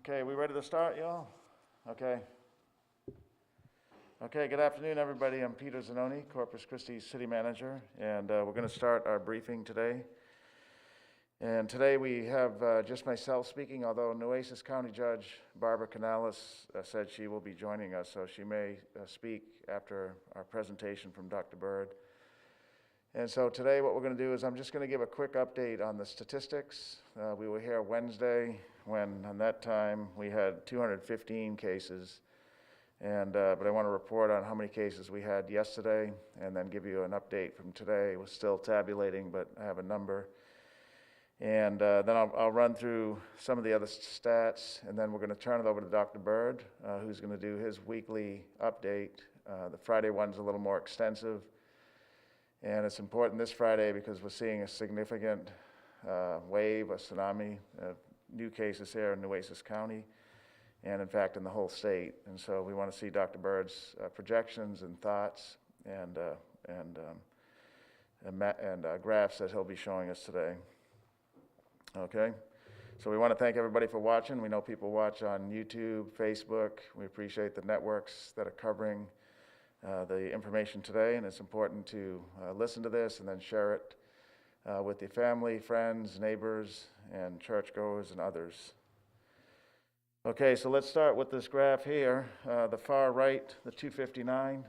Okay, we ready to start, y'all? Okay. Okay, good afternoon, everybody. I'm Peter Zanoni, Corpus Christi City Manager, and we're going to start our briefing today. And today we have just myself speaking, although Nueces County Judge Barbara Canales said she will be joining us, so she may speak after our presentation from Dr. Bird. And so today what we're going to do is I'm just going to give a quick update on the statistics. We were here Wednesday when, on that time, we had 215 cases. And but I want to report on how many cases we had yesterday and then give you an update from today. We're still tabulating, but I have a number. And then I'll run through some of the other stats, and then we're going to turn it over to Dr. Bird, who's going to do his weekly update. The Friday one's a little more extensive. And it's important this Friday because we're seeing a significant wave, a tsunami of new cases here in Nueces County, and in fact in the whole state. And so we want to see Dr. Bird's projections and thoughts and graphs that he'll be showing us today. Okay, so we want to thank everybody for watching. We know people watch on YouTube, Facebook. We appreciate the networks that are covering the information today, and it's important to listen to this and then share it with your family, friends, neighbors, and churchgoers and others. Okay, so let's start with this graph here. The far right, the 259,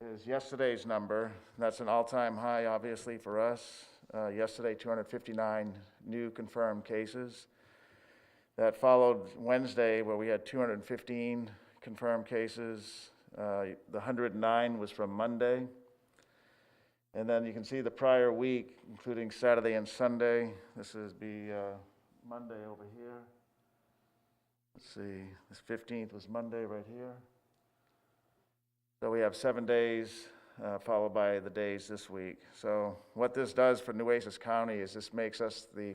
is yesterday's number. That's an all-time high, obviously, for us. Yesterday, 259 new confirmed cases. That followed Wednesday, where we had 215 confirmed cases. The 109 was from Monday. And then you can see the prior week, including Saturday and Sunday. This is Monday over here. Let's see, this 15th was Monday right here. So we have 7 days, followed by the days this week. So what this does for Nueces County is this makes us the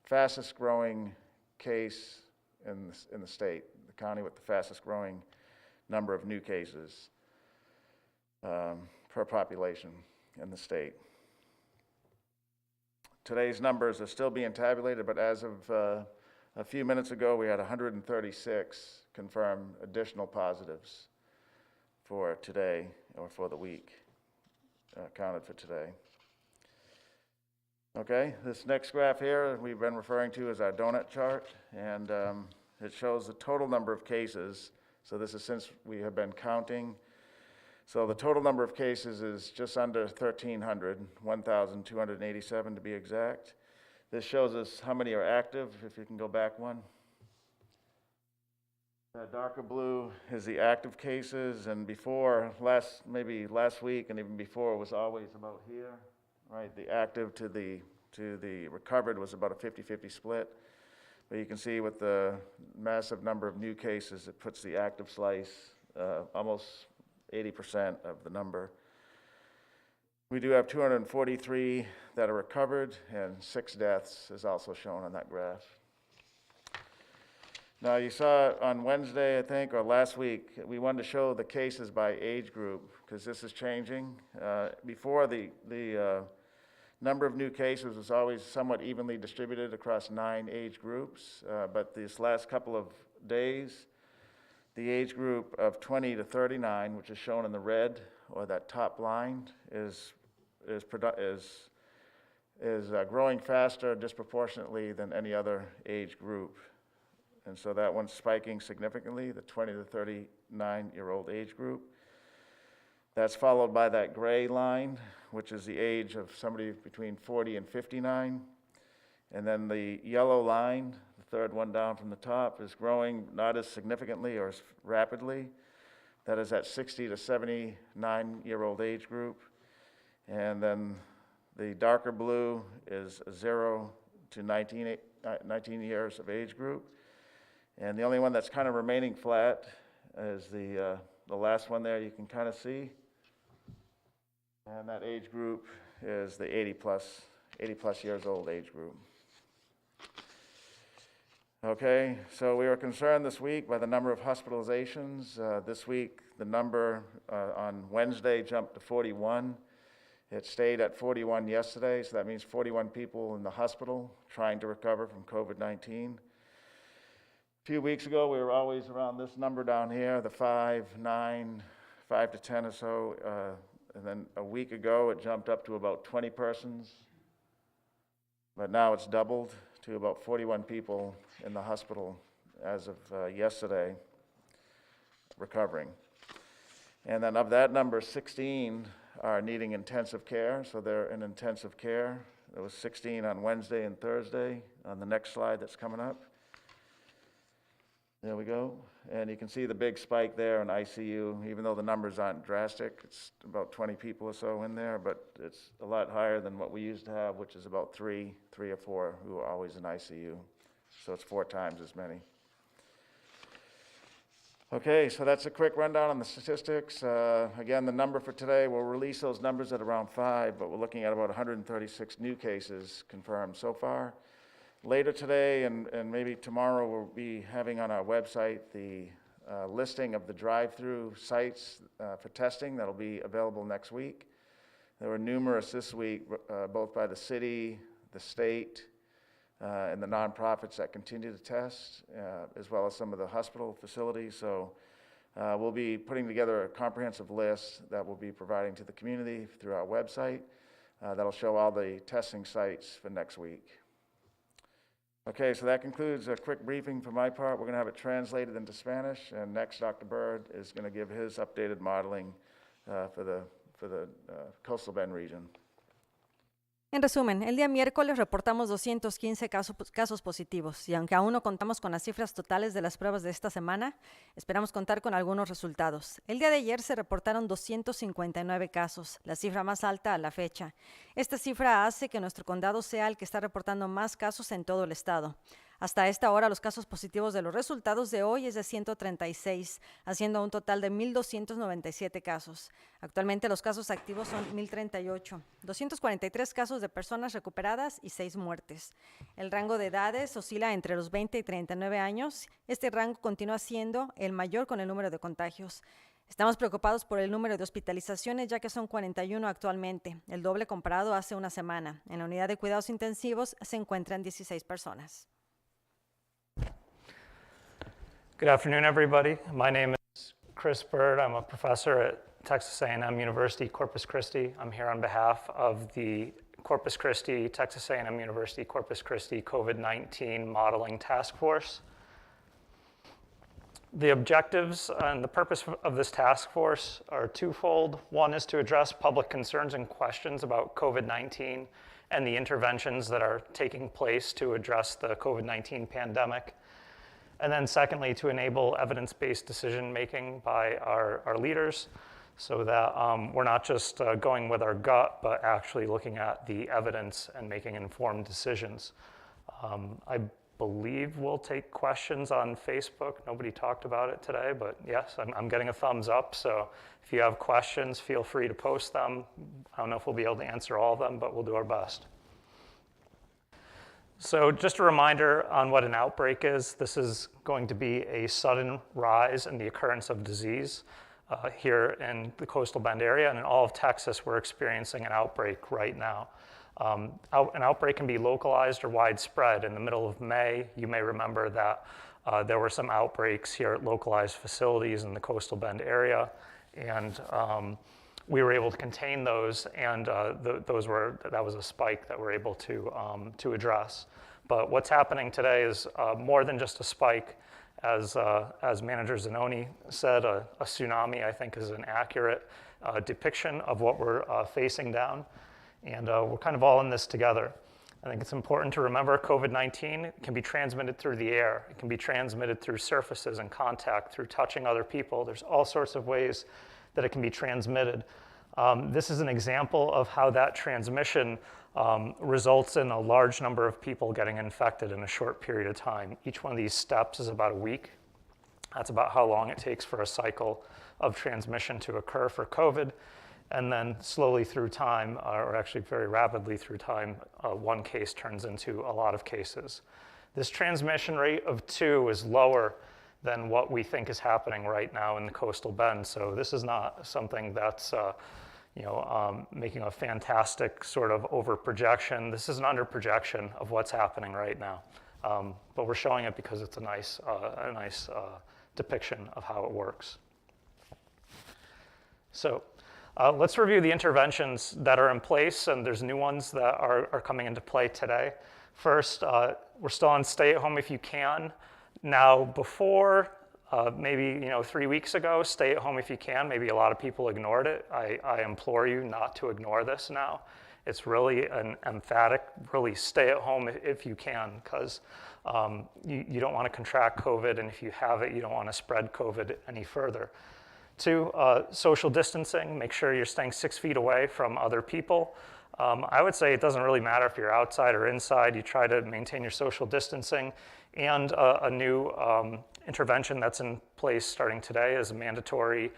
fastest growing case in the state, the county with the fastest growing number of new cases per population in the state. Today's numbers are still being tabulated, but as of a few minutes ago, we had 136 confirmed additional positives for today, or for the week, counted for today. Okay, this next graph here we've been referring to as our donut chart, and it shows the total number of cases. So this is since we have been counting. So the total number of cases is just under 1,300, 1,287 to be exact. This shows us how many are active, if you can go back one. That darker blue is the active cases, and maybe last week and even before, it was always about here, right? The active to the recovered was about a 50-50 split. But you can see with the massive number of new cases, it puts the active slice almost 80% of the number. We do have 243 that are recovered, and 6 deaths is also shown on that graph. Now you saw on Wednesday, I think, or last week, we wanted to show the cases by age group, because this is changing. Before, the number of new cases was always somewhat evenly distributed across 9 age groups, but these last couple of days, the age group of 20 to 39, which is shown in the red, or that top line, is growing faster disproportionately than any other age group. And so that one's spiking significantly, the 20 to 39-year-old age group. That's followed by that gray line, which is the age of somebody between 40 and 59. And then the yellow line, the third one down from the top, is growing not as significantly or as rapidly. That is that 60 to 79-year-old age group. And then the darker blue is 0 to 19 years of age group. And the only one that's kind of remaining flat is the last one there you can kind of see. And that age group is the 80 plus years old age group. Okay, so we were concerned this week by the number of hospitalizations. This week, the number on Wednesday jumped to 41. It stayed at 41 yesterday, so that means 41 people in the hospital trying to recover from COVID-19. A few weeks ago, we were always around this number down here, the 5, 9, 5 to 10 or so. And then a week ago, it jumped up to about 20 persons. But now it's doubled to about 41 people in the hospital as of yesterday, recovering. And then of that number, 16 are needing intensive care, so they're in intensive care. There was 16 on Wednesday and Thursday on the next slide that's coming up. There we go. And you can see the big spike there in ICU, even though the numbers aren't drastic. It's about 20 people or so in there, but it's a lot higher than what we used to have, which is about three or four who are always in ICU. So it's 4 times as many. Okay, so that's a quick rundown on the statistics. Again, the number for today, we'll release those numbers at around 5, but we're looking at about 136 new cases confirmed so far. Later today and maybe tomorrow, we'll be having on our website the listing of the drive-through sites for testing that'll be available next week. There were numerous this week, both by the city, the state, and the nonprofits that continue to test, as well as some of the hospital facilities. So we'll be putting together a comprehensive list that we'll be providing to the community through our website that'll show all the testing sites for next week. Okay, so that concludes a quick briefing for my part. We're going to have it translated into Spanish, and next Dr. Bird is going to give his updated modeling for the Coastal Bend region. En resumen, el día miércoles reportamos 215 casos positivos y aunque aún no contamos con las cifras totales de las pruebas de esta semana, esperamos contar con algunos resultados. El día de ayer se reportaron 259 casos, la cifra más alta a la fecha. Esta cifra hace que nuestro condado sea el que está reportando más casos en todo el estado. Hasta esta hora, los casos positivos de los resultados de hoy es de 136, haciendo un total de 1,297 casos. Actualmente, los casos activos son 1,038, 243 casos de personas recuperadas y 6 muertes. El rango de edades oscila entre los 20 y 39 años. Este rango continúa siendo el mayor con el número de contagios. Estamos preocupados por el número de hospitalizaciones, ya que son 41 actualmente, el doble comparado hace una semana. En la unidad de cuidados intensivos se encuentran 16 personas. Good afternoon, everybody. My name is Chris Bird. I'm a professor at Texas A&M University, Corpus Christi. I'm here on behalf of the Corpus Christi, Texas A&M University, Corpus Christi COVID-19 Modeling Task Force. The objectives and the purpose of this task force are twofold. One is to address public concerns and questions about COVID-19 and the interventions that are taking place to address the COVID-19 pandemic. And then secondly, to enable evidence-based decision-making by our leaders so that we're not just going with our gut, but actually looking at the evidence and making informed decisions. I believe we'll take questions on Facebook. Nobody talked about it today, but yes, I'm getting a thumbs up. So if you have questions, feel free to post them. I don't know if we'll be able to answer all of them, but we'll do our best. So just a reminder on what an outbreak is. This is going to be a sudden rise in the occurrence of disease here in the Coastal Bend area, and in all of Texas, we're experiencing an outbreak right now. An outbreak can be localized or widespread. In the middle of May, you may remember that there were some outbreaks here at localized facilities in the Coastal Bend area, and we were able to contain those, and that was a spike that we're able to address. But what's happening today is more than just a spike. As Manager Zanoni said, a tsunami, I think, is an accurate depiction of what we're facing down. And we're kind of all in this together. I think it's important to remember COVID-19 can be transmitted through the air. It can be transmitted through surfaces and contact, through touching other people. There's all sorts of ways that it can be transmitted. This is an example of how that transmission results in a large number of people getting infected in a short period of time. Each one of these steps is about a week. That's about how long it takes for a cycle of transmission to occur for COVID. And then slowly through time, or actually very rapidly through time, one case turns into a lot of cases. This transmission rate of 2 is lower than what we think is happening right now in the Coastal Bend. So this is not something that's making a fantastic sort of over projection. This is an under projection of what's happening right now, but we're showing it because it's a nice depiction of how it works. So let's review the interventions that are in place, and there's new ones that are coming into play today. First, we're still on stay at home if you can. Now, before, maybe 3 weeks ago, stay at home if you can. Maybe a lot of people ignored it. I implore you not to ignore this now. It's really an emphatic, really stay at home if you can, because you don't want to contract COVID, and if you have it, you don't want to spread COVID any further. 2, social distancing. Make sure you're staying 6 feet away from other people. I would say it doesn't really matter if you're outside or inside. You try to maintain your social distancing. And a new intervention that's in place starting today is a mandatory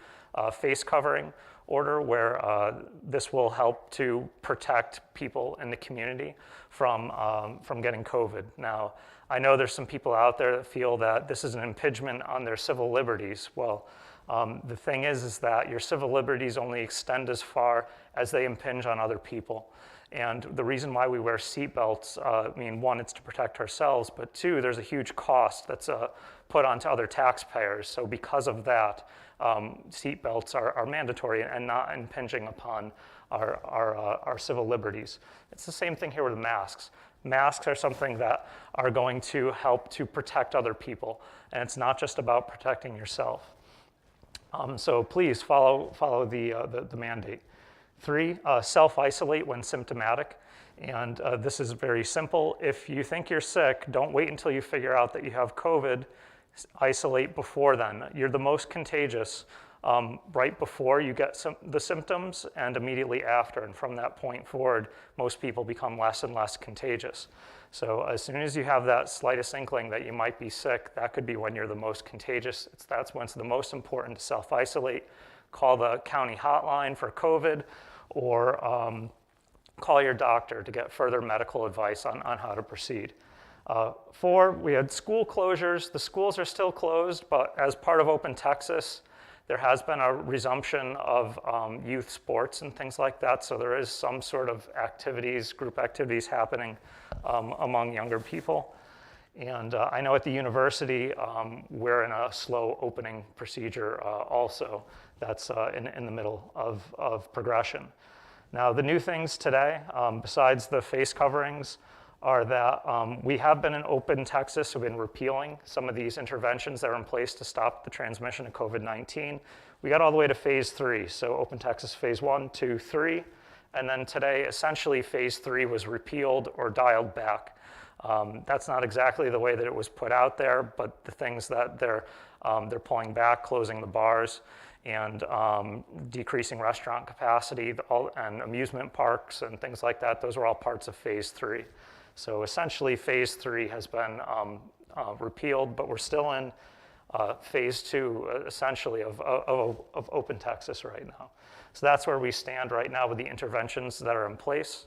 face covering order, where this will help to protect people in the community from getting COVID. Now, I know there's some people out there that feel that this is an impingement on their civil liberties. Well, the thing is that your civil liberties only extend as far as they impinge on other people. And the reason why we wear seatbelts, one, it's to protect ourselves, but 2, there's a huge cost that's put onto other taxpayers. So because of that, seatbelts are mandatory and not impinging upon our civil liberties. It's the same thing here with masks. Masks are something that are going to help to protect other people, and it's not just about protecting yourself. So please follow the mandate. 3, self-isolate when symptomatic. And this is very simple. If you think you're sick, don't wait until you figure out that you have COVID. Isolate before then. You're the most contagious right before you get the symptoms and immediately after. And from that point forward, most people become less and less contagious. So as soon as you have that slightest inkling that you might be sick, that could be when you're the most contagious. That's when it's the most important to self-isolate. Call the county hotline for COVID, or call your doctor to get further medical advice on how to proceed. 4, we had school closures. The schools are still closed, but as part of Open Texas, there has been a resumption of youth sports and things like that. So there is some sort of activities, group activities happening among younger people. And I know at the university, we're in a slow opening procedure also. That's in the middle of progression. Now, the new things today, besides the face coverings, are that we have been in Open Texas, so we've been repealing some of these interventions that are in place to stop the transmission of COVID-19. We got all the way to phase 3, so Open Texas phase 1, 2, 3, and then today, essentially, phase 3 was repealed or dialed back. That's not exactly the way that it was put out there, but the things that they're pulling back, closing the bars, and decreasing restaurant capacity, and amusement parks and things like that, those are all parts of phase 3. So essentially, phase 3 has been repealed, but we're still in phase 2, essentially, of Open Texas right now. So that's where we stand right now with the interventions that are in place.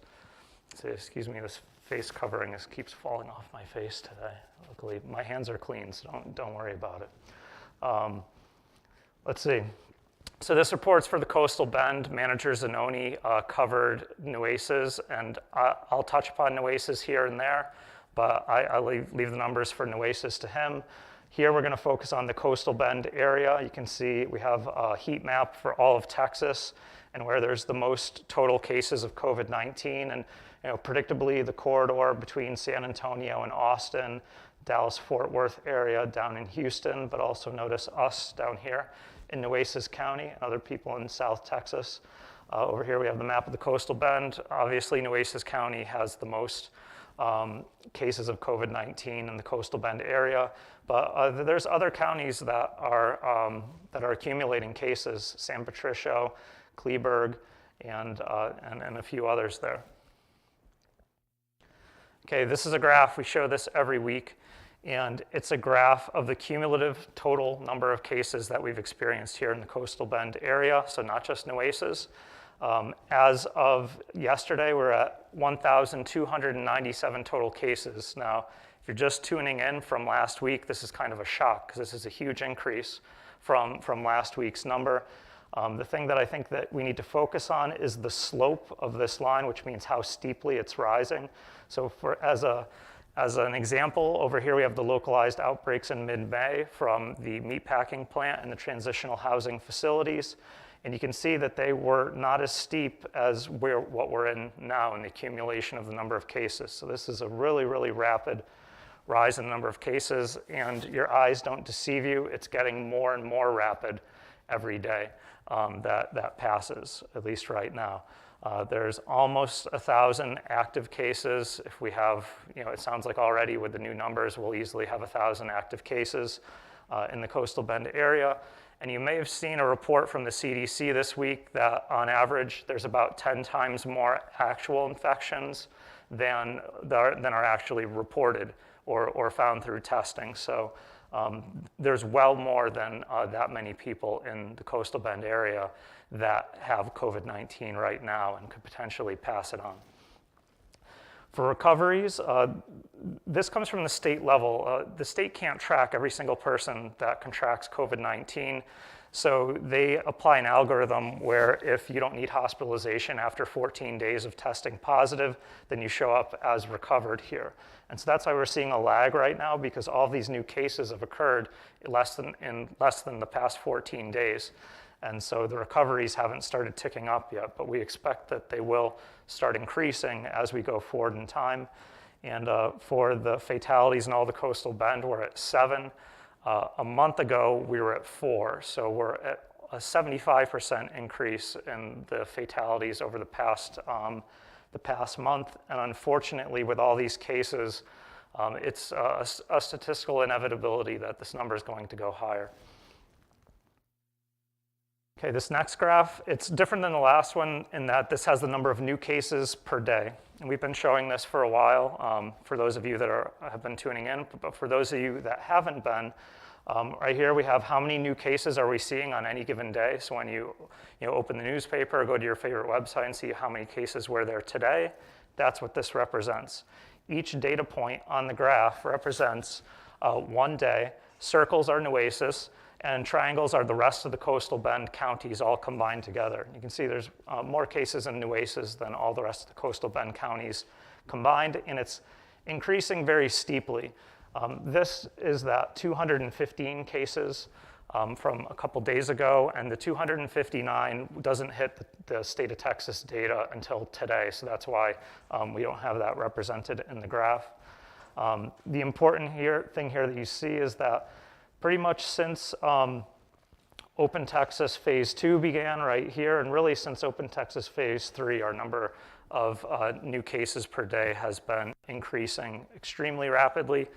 So, excuse me, this face covering keeps falling off my face today. Luckily, my hands are clean, so don't worry about it. Let's see. So this report's for the Coastal Bend. Manager Zanoni covered Nueces, and I'll touch upon Nueces here and there, but I leave the numbers for Nueces to him. Here we're going to focus on the Coastal Bend area. You can see we have a heat map for all of Texas and where there's the most total cases of COVID-19. And predictably, the corridor between San Antonio and Austin, Dallas-Fort Worth area down in Houston, but also notice us down here in Nueces County and other people in South Texas. Over here we have the map of the Coastal Bend. Obviously, Nueces County has the most cases of COVID-19 in the Coastal Bend area, but there's other counties that are accumulating cases: San Patricio, Kleberg, and a few others there. Okay, this is a graph. We show this every week, and it's a graph of the cumulative total number of cases that we've experienced here in the Coastal Bend area, so not just Nueces. As of yesterday, we're at 1,297 total cases. Now, if you're just tuning in from last week, this is kind of a shock because this is a huge increase from last week's number. The thing that I think that we need to focus on is the slope of this line, which means how steeply it's rising. So as an example, over here we have the localized outbreaks in mid-May from the meatpacking plant and the transitional housing facilities. And you can see that they were not as steep as what we're in now in the accumulation of the number of cases. So this is a really, really rapid rise in the number of cases, and your eyes don't deceive you. It's getting more and more rapid every day that passes, at least right now. There's almost 1,000 active cases. If we have, it sounds like already with the new numbers, we'll easily have 1,000 active cases in the Coastal Bend area. And you may have seen a report from the CDC this week that on average, there's about 10 times more actual infections than are actually reported or found through testing. So there's well more than that many people in the Coastal Bend area that have COVID-19 right now and could potentially pass it on. For recoveries, this comes from the state level. The state can't track every single person that contracts COVID-19, so they apply an algorithm where if you don't need hospitalization after 14 days of testing positive, then you show up as recovered here. And so that's why we're seeing a lag right now, because all of these new cases have occurred in less than the past 14 days. And so the recoveries haven't started ticking up yet, but we expect that they will start increasing as we go forward in time. And for the fatalities in all the Coastal Bend, we're at 7. A month ago, we were at 4. So we're at a 75% increase in the fatalities over the past month. And unfortunately, with all these cases, it's a statistical inevitability that this number is going to go higher. Okay, this next graph, it's different than the last one in that this has the number of new cases per day. And we've been showing this for a while for those of you that have been tuning in, but for those of you that haven't been, right here we have how many new cases are we seeing on any given day. So when you open the newspaper or go to your favorite website and see how many cases were there today, that's what this represents. Each data point on the graph represents one day. Circles are Nueces, and triangles are the rest of the Coastal Bend counties all combined together. You can see there's more cases in Nueces than all the rest of the Coastal Bend counties combined, and it's increasing very steeply. This is that 215 cases from a couple days ago, and the 259 doesn't hit the state of Texas data until today, so that's why we don't have that represented in the graph. The important thing here that you see is that pretty much since Open Texas Phase 2 began right here, and really since Open Texas Phase 3, our number of new cases per day has been increasing extremely rapidly,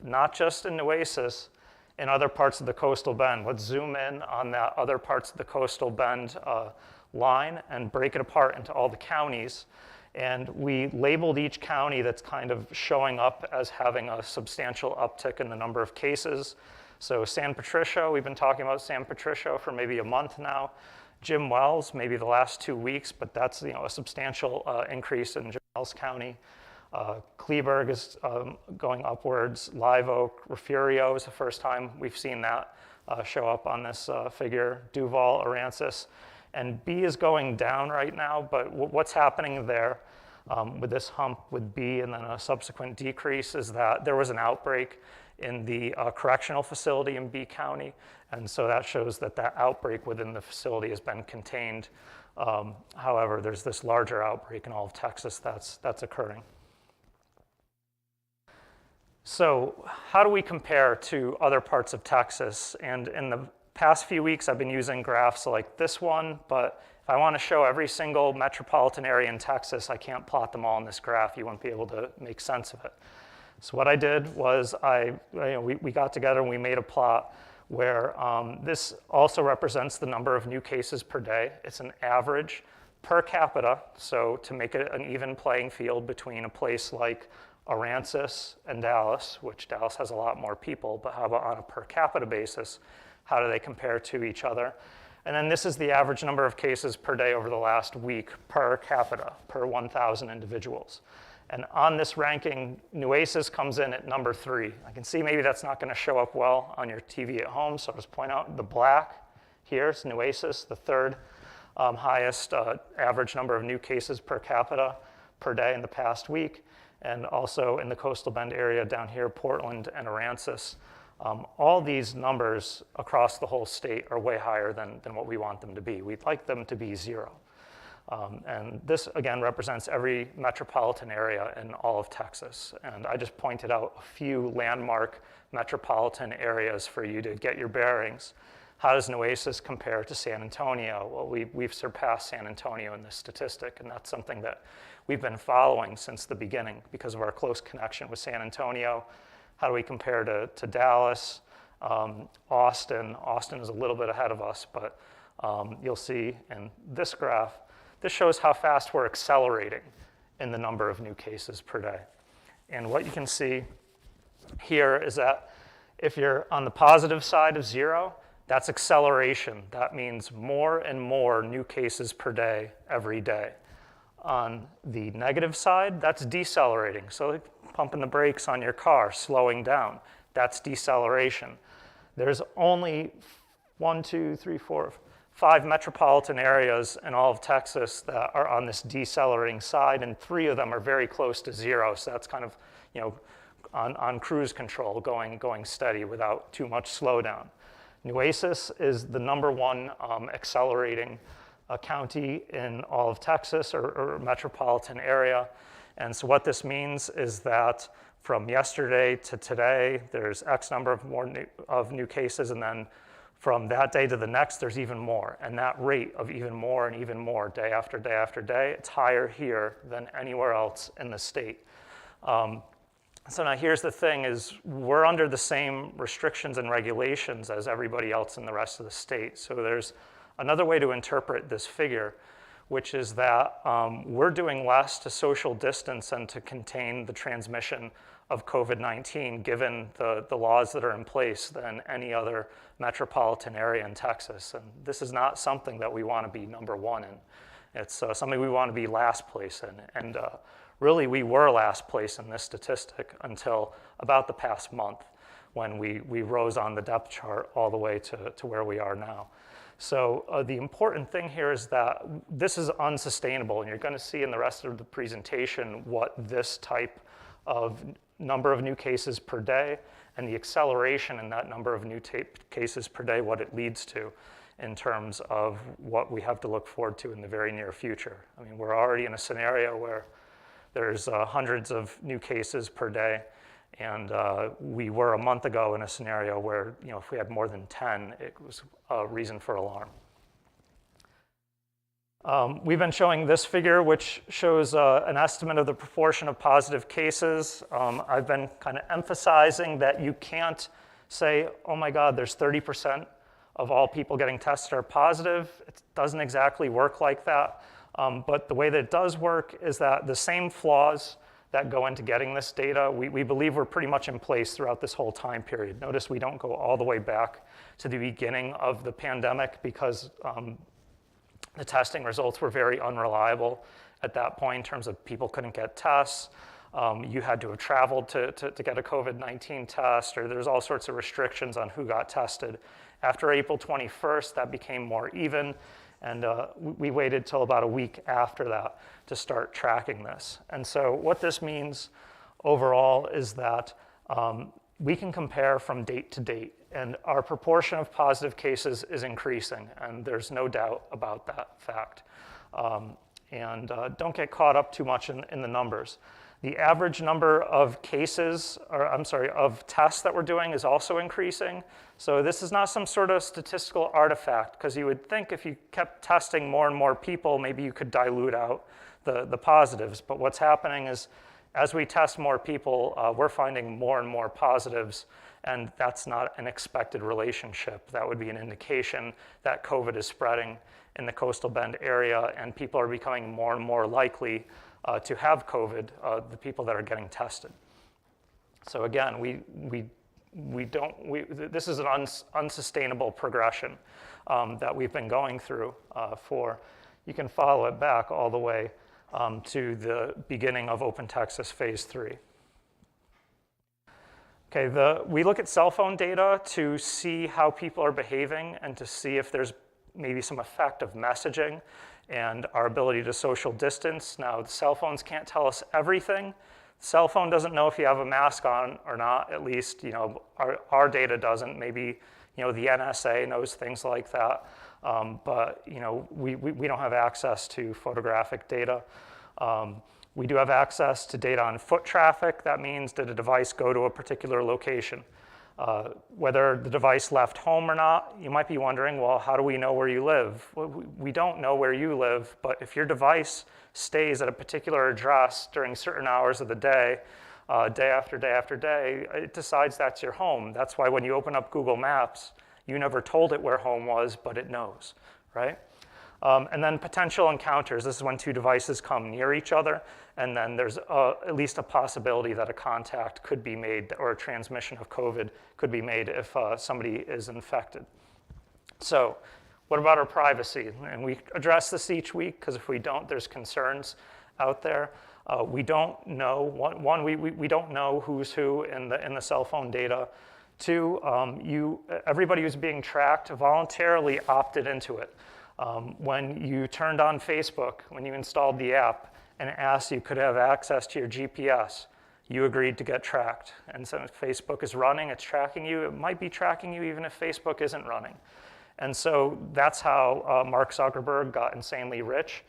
not just in Nueces, in other parts of the Coastal Bend. Let's zoom in on that other parts of the Coastal Bend line and break it apart into all the counties. And we labeled each county that's kind of showing up as having a substantial uptick in the number of cases. So San Patricio, we've been talking about San Patricio for maybe a month now. Jim Wells, maybe the last 2 weeks, but that's a substantial increase in Jim Wells County. Kleberg is going upwards. Live Oak, Refugio is the first time we've seen that show up on this figure. Duval, Aransas, and B is going down right now, but what's happening there with this hump with B and then a subsequent decrease is that there was an outbreak in the correctional facility in B County, and so that shows that outbreak within the facility has been contained. However, there's this larger outbreak in all of Texas that's occurring. So how do we compare to other parts of Texas? And in the past few weeks, I've been using graphs like this one, but if I want to show every single metropolitan area in Texas, I can't plot them all in this graph. You won't be able to make sense of it. So what I did was we got together and we made a plot where this also represents the number of new cases per day. It's an average per capita, so to make it an even playing field between a place like Aransas and Dallas, which Dallas has a lot more people, but how about on a per capita basis? How do they compare to each other? And then this is the average number of cases per day over the last week per capita, per 1,000 individuals. And on this ranking, Nueces comes in at number 3. I can see maybe that's not going to show up well on your TV at home, so I'll just point out the black here is Asus, the third highest average number of new cases per capita per day in the past week, and also in the Coastal Bend area down here, Portland and Aransas. All these numbers across the whole state are way higher than what we want them to be. We'd like them to be 0. And this, again, represents every metropolitan area in all of Texas. And I just pointed out a few landmark metropolitan areas for you to get your bearings. How does Nueces compare to San Antonio? Well, we've surpassed San Antonio in this statistic, and that's something that we've been following since the beginning because of our close connection with San Antonio. How do we compare to Dallas, Austin? Austin is a little bit ahead of us, but you'll see in this graph, this shows how fast we're accelerating in the number of new cases per day. And what you can see here is that if you're on the positive side of 0, that's acceleration. That means more and more new cases per day every day. On the negative side, that's decelerating. So like pumping the brakes on your car, slowing down, that's deceleration. There's only 5 metropolitan areas in all of Texas that are on this decelerating side, and 3 of them are very close to 0. So that's kind of, on cruise control, going steady without too much slowdown. Nueces is the #1 accelerating county in all of Texas or metropolitan area. And so what this means is that from yesterday to today, there's X number of new cases, and then from that day to the next, there's even more. And that rate of even more and even more, day after day after day, it's higher here than anywhere else in the state. So now here's the thing is we're under the same restrictions and regulations as everybody else in the rest of the state. So there's another way to interpret this figure, which is that we're doing less to social distance and to contain the transmission of COVID-19 given the laws that are in place than any other metropolitan area in Texas. And this is not something that we want to be #1 in. It's something we want to be last place in. And really, we were last place in this statistic until about the past month when we rose on the depth chart all the way to where we are now. So the important thing here is that this is unsustainable, and you're going to see in the rest of the presentation what this type of number of new cases per day and the acceleration in that number of new cases per day, what it leads to in terms of what we have to look forward to in the very near future. I mean, we're already in a scenario where there's hundreds of new cases per day, and we were a month ago in a scenario where, if we had more than 10, it was a reason for alarm. We've been showing this figure, which shows an estimate of the proportion of positive cases. I've been kind of emphasizing that you can't say, oh my God, there's 30% of all people getting tested are positive. It doesn't exactly work like that. But the way that it does work is that the same flaws that go into getting this data, we believe were pretty much in place throughout this whole time period. Notice we don't go all the way back to the beginning of the pandemic because the testing results were very unreliable at that point in terms of people couldn't get tests. You had to have traveled to get a COVID-19 test, or there's all sorts of restrictions on who got tested. After April 21st, that became more even, and we waited till about a week after that to start tracking this. And so what this means overall is that we can compare from date to date, and our proportion of positive cases is increasing, and there's no doubt about that fact. Don't get caught up too much in the numbers. The average number of cases, of tests that we're doing is also increasing. So this is not some sort of statistical artifact, because you would think if you kept testing more and more people, maybe you could dilute out the positives. But what's happening is as we test more people, we're finding more and more positives, and that's not an expected relationship. That would be an indication that COVID is spreading in the Coastal Bend area, and people are becoming more and more likely to have COVID, the people that are getting tested. So again, this is an unsustainable progression that we've been going through you can follow it back all the way to the beginning of Open Texas Phase 3. Okay, we look at cell phone data to see how people are behaving and to see if there's maybe some effect of messaging and our ability to social distance. Now, the cell phones can't tell us everything. The cell phone doesn't know if you have a mask on or not, at least, our data doesn't. Maybe, the NSA knows things like that. But, we don't have access to photographic data. We do have access to data on foot traffic. That means did a device go to a particular location? Whether the device left home or not, you might be wondering, well, how do we know where you live? Well, we don't know where you live, but if your device stays at a particular address during certain hours of the day, day after day after day, it decides that's your home. That's why when you open up Google Maps, you never told it where home was, but it knows, right? And then potential encounters. This is when two devices come near each other, and then there's at least a possibility that a contact could be made or a transmission of COVID could be made if somebody is infected. So what about our privacy? And we address this each week because if we don't, there's concerns out there. We don't know, we don't know who's who in the cell phone data. Two, everybody who's being tracked voluntarily opted into it. When you turned on Facebook, when you installed the app and asked you could have access to your GPS, you agreed to get tracked. And so if Facebook is running, it's tracking you. It might be tracking you even if Facebook isn't running. And so that's how Mark Zuckerberg got insanely rich,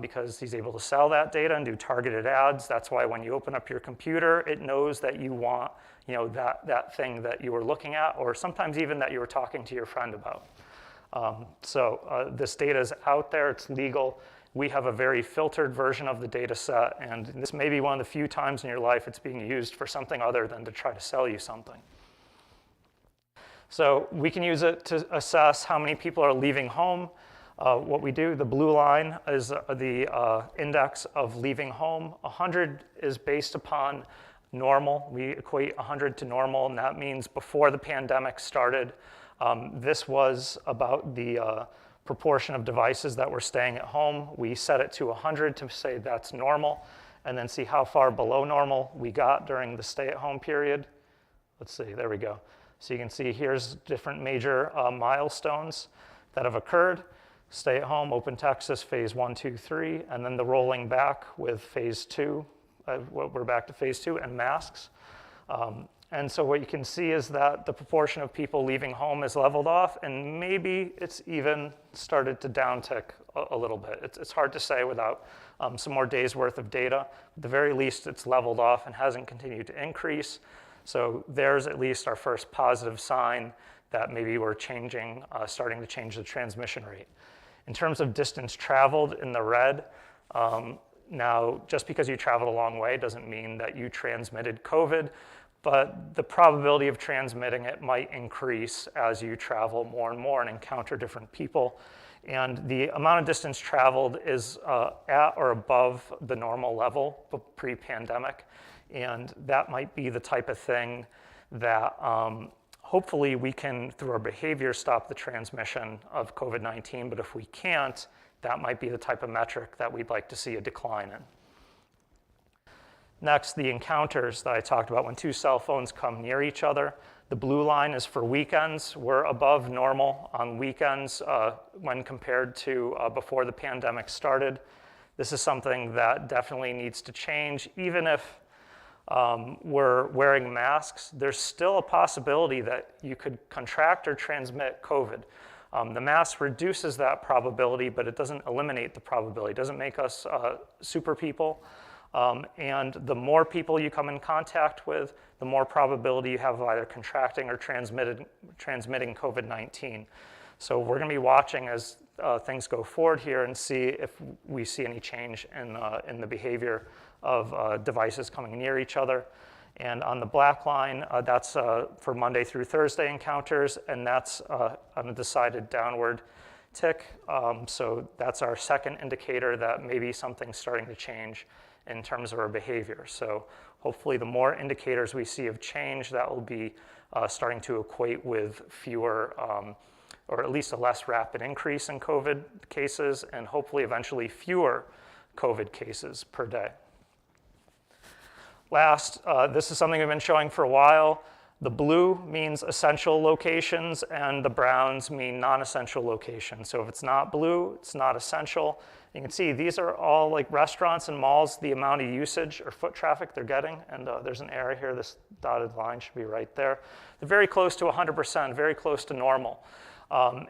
because he's able to sell that data and do targeted ads. That's why when you open up your computer, it knows that you want that thing that you were looking at, or sometimes even that you were talking to your friend about. This data is out there, it's legal. We have a very filtered version of the data set, and this may be one of the few times in your life it's being used for something other than to try to sell you something. So we can use it to assess how many people are leaving home. What we do, the blue line is the index of leaving home. 100 is based upon normal. We equate 100 to normal, and that means before the pandemic started. This was about the proportion of devices that were staying at home. We set it to 100 to say that's normal, and then see how far below normal we got during the stay-at-home period. Let's see, there we go. So you can see here's different major milestones that have occurred. Stay at home, open Texas, phase 1, 2, 3, and then the rolling back with phase 2. We're back to phase 2 and masks. And so what you can see is that the proportion of people leaving home is leveled off, and maybe it's even started to downtick a little bit. It's hard to say without some more days worth of data. At the very least, it's leveled off and hasn't continued to increase. So there's at least our first positive sign that maybe we're changing, starting to change the transmission rate. In terms of distance traveled in the red, now just because you traveled a long way doesn't mean that you transmitted COVID, but the probability of transmitting it might increase as you travel more and more and encounter different people. And the amount of distance traveled is at or above the normal level pre-pandemic. And that might be the type of thing that hopefully we can, through our behavior, stop the transmission of COVID-19. But if we can't, that might be the type of metric that we'd like to see a decline in. Next, the encounters that I talked about when two cell phones come near each other. The blue line is for weekends. We're above normal on weekends when compared to before the pandemic started. This is something that definitely needs to change. Even if we're wearing masks, there's still a possibility that you could contract or transmit COVID. The mask reduces that probability, but it doesn't eliminate the probability. It doesn't make us super people. And the more people you come in contact with, the more probability you have of either contracting or transmitting COVID-19. So we're going to be watching as things go forward here and see if we see any change in the behavior of devices coming near each other. And on the black line, that's for Monday through Thursday encounters, and that's on a decided downward tick. So that's our second indicator that maybe something's starting to change in terms of our behavior. So hopefully the more indicators we see of change, that will be starting to equate with fewer, or at least a less rapid increase in COVID cases, and hopefully eventually fewer COVID cases per day. Last, this is something we've been showing for a while. The blue means essential locations, and the browns mean non-essential locations. So if it's not blue, it's not essential. You can see these are all like restaurants and malls, the amount of usage or foot traffic they're getting. And there's an error here. This dotted line should be right there. They're very close to 100%, very close to normal.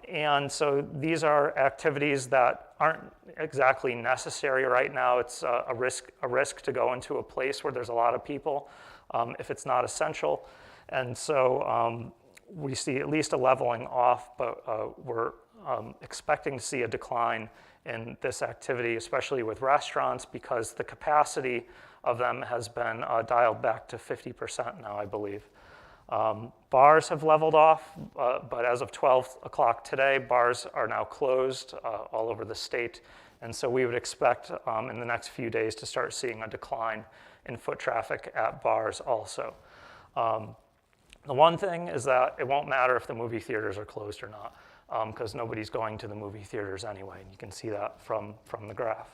And so these are activities that aren't exactly necessary right now. It's a risk to go into a place where there's a lot of people if it's not essential. And so we see at least a leveling off, but we're expecting to see a decline in this activity, especially with restaurants, because the capacity of them has been dialed back to 50% now, I believe. Bars have leveled off, but as of 12 o'clock today, bars are now closed all over the state. And so we would expect in the next few days to start seeing a decline in foot traffic at bars also. The one thing is that it won't matter if the movie theaters are closed or not, because nobody's going to the movie theaters anyway. And you can see that from the graph.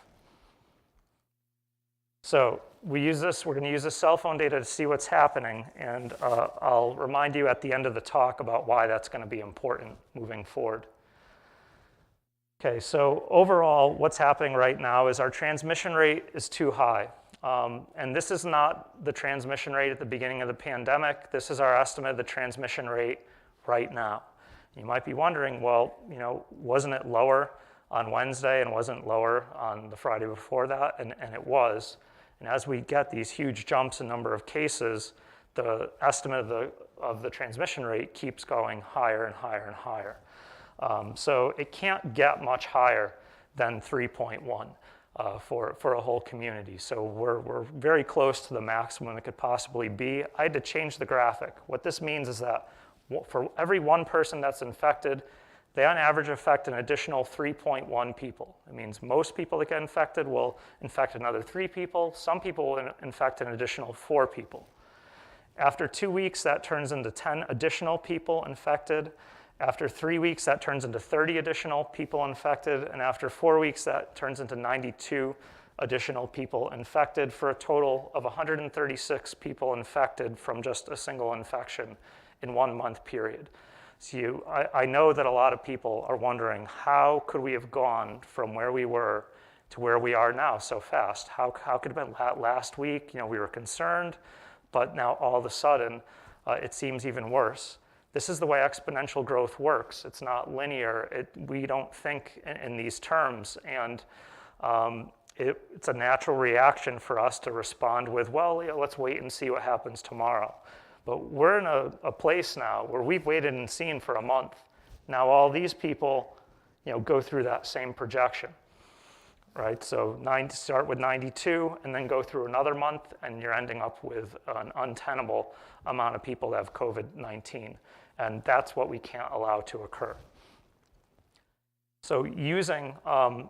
So we're going to use this cell phone data to see what's happening, and I'll remind you at the end of the talk about why that's going to be important moving forward. Okay, so overall, what's happening right now is our transmission rate is too high. And this is not the transmission rate at the beginning of the pandemic. This is our estimate of the transmission rate right now. You might be wondering, well, wasn't it lower on Wednesday and wasn't lower on the Friday before that? And it was. And as we get these huge jumps in number of cases, the estimate of the transmission rate keeps going higher and higher and higher. So it can't get much higher than 3.1 for a whole community. So we're very close to the maximum it could possibly be. I had to change the graphic. What this means is that for every one person that's infected, they on average affect an additional 3.1 people. It means most people that get infected will infect another 3 people. Some people will infect an additional 4 people. After 2 weeks, that turns into 10 additional people infected. After 3 weeks, that turns into 30 additional people infected. And after 4 weeks, that turns into 92 additional people infected, for a total of 136 people infected from just a single infection in 1 month period. So I know that a lot of people are wondering, how could we have gone from where we were to where we are now so fast? How could it have been last week? We were concerned, but now all of a sudden, it seems even worse. This is the way exponential growth works. It's not linear. We don't think in these terms, and it's a natural reaction for us to respond with, well, let's wait and see what happens tomorrow. But we're in a place now where we've waited and seen for a month. Now all these people, go through that same projection, right? So start with 92 and then go through another month, and you're ending up with an untenable amount of people that have COVID-19. And that's what we can't allow to occur. So using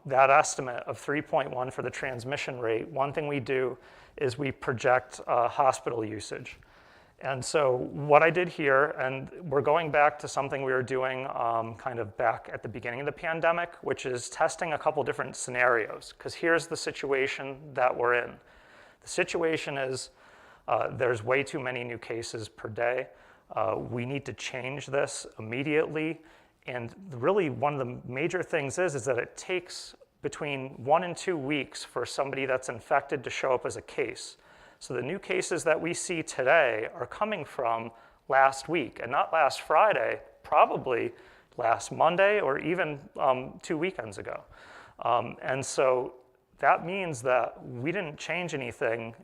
that estimate of 3.1 for the transmission rate, one thing we do is we project hospital usage. And so what I did here, and we're going back to something we were doing kind of back at the beginning of the pandemic, which is testing a couple different scenarios, because here's the situation that we're in. The situation is there's way too many new cases per day. We need to change this immediately. And really one of the major things is that it takes between 1 and 2 weeks for somebody that's infected to show up as a case. So the new cases that we see today are coming from last week, and not last Friday, probably last Monday or even 2 weekends ago. And so that means that we didn't change anything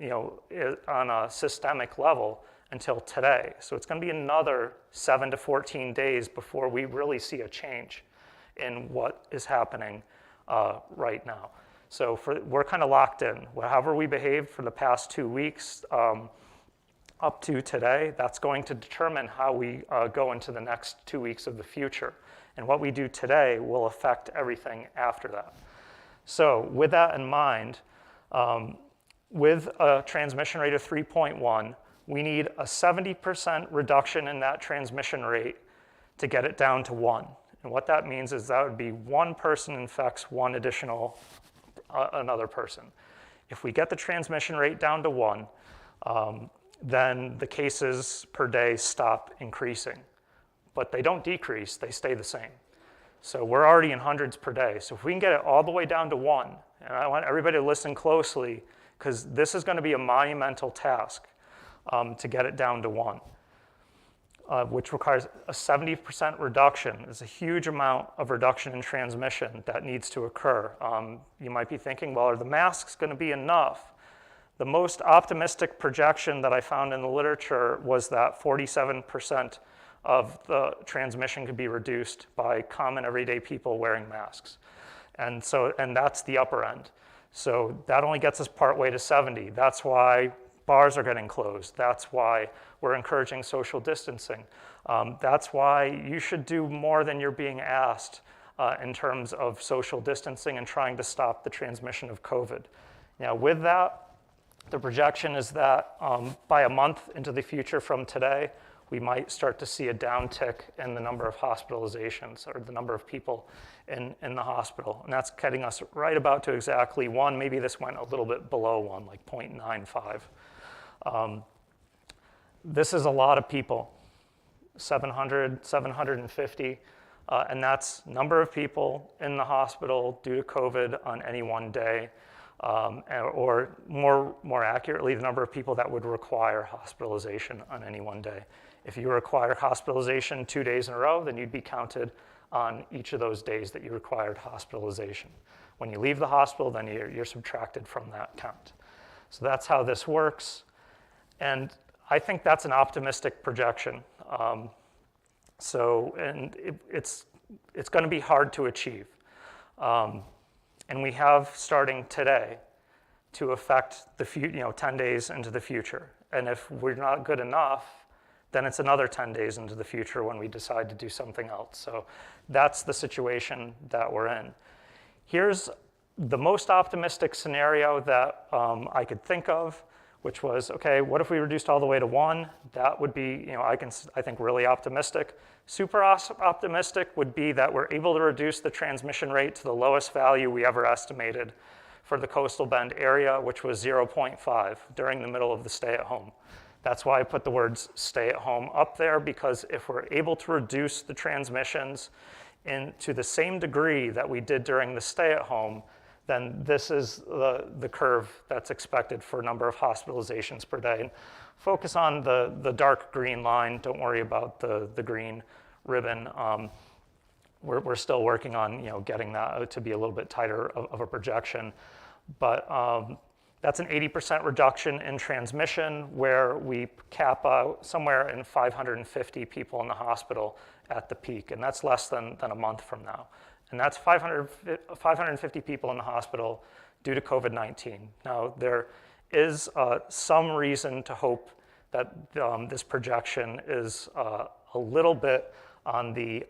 on a systemic level until today. So it's going to be another 7 to 14 days before we really see a change in what is happening right now. So we're kind of locked in. However we behaved for the past 2 weeks up to today, that's going to determine how we go into the next 2 weeks of the future. And what we do today will affect everything after that. So with that in mind, with a transmission rate of 3.1, we need a 70% reduction in that transmission rate to get it down to 1. And what that means is that would be 1 person infects 1 additional another person. If we get the transmission rate down to 1, then the cases per day stop increasing. But they don't decrease, they stay the same. So we're already in hundreds per day. So if we can get it all the way down to 1, and I want everybody to listen closely, because this is going to be a monumental task to get it down to 1, which requires a 70% reduction. It's a huge amount of reduction in transmission that needs to occur. You might be thinking, well, are the masks going to be enough? The most optimistic projection that I found in the literature was that 47% of the transmission could be reduced by common everyday people wearing masks. And that's the upper end. So that only gets us partway to 70. That's why bars are getting closed. That's why we're encouraging social distancing. That's why you should do more than you're being asked in terms of social distancing and trying to stop the transmission of COVID. Now, with that, the projection is that by a month into the future from today, we might start to see a downtick in the number of hospitalizations or the number of people in the hospital. And that's getting us right about to exactly 1. Maybe this went a little bit below 1, like 0.95. This is a lot of people, 700, 750. And that's number of people in the hospital due to COVID on any one day. Or more accurately, the number of people that would require hospitalization on any one day. If you require hospitalization 2 days in a row, then you'd be counted on each of those days that you required hospitalization. When you leave the hospital, then you're subtracted from that count. So that's how this works. And I think that's an optimistic projection. It's going to be hard to achieve. And we have, starting today, to affect the 10 days into the future. And if we're not good enough, then it's another 10 days into the future when we decide to do something else. So that's the situation that we're in. Here's the most optimistic scenario that I could think of, which was, okay, what if we reduced all the way to 1? That would be, I think, really optimistic. Super optimistic would be that we're able to reduce the transmission rate to the lowest value we ever estimated for the coastal bend area, which was 0.5 during the middle of the stay-at-home. That's why I put the words stay-at-home up there, because if we're able to reduce the transmissions to the same degree that we did during the stay-at-home, then this is the curve that's expected for number of hospitalizations per day. And focus on the dark green line. Don't worry about the green ribbon. We're still working on getting that to be a little bit tighter of a projection. But that's an 80% reduction in transmission, where we cap out somewhere in 550 people in the hospital at the peak. And that's less than a month from now. And that's 550 people in the hospital due to COVID-19. Now, there is some reason to hope that this projection is a little bit on the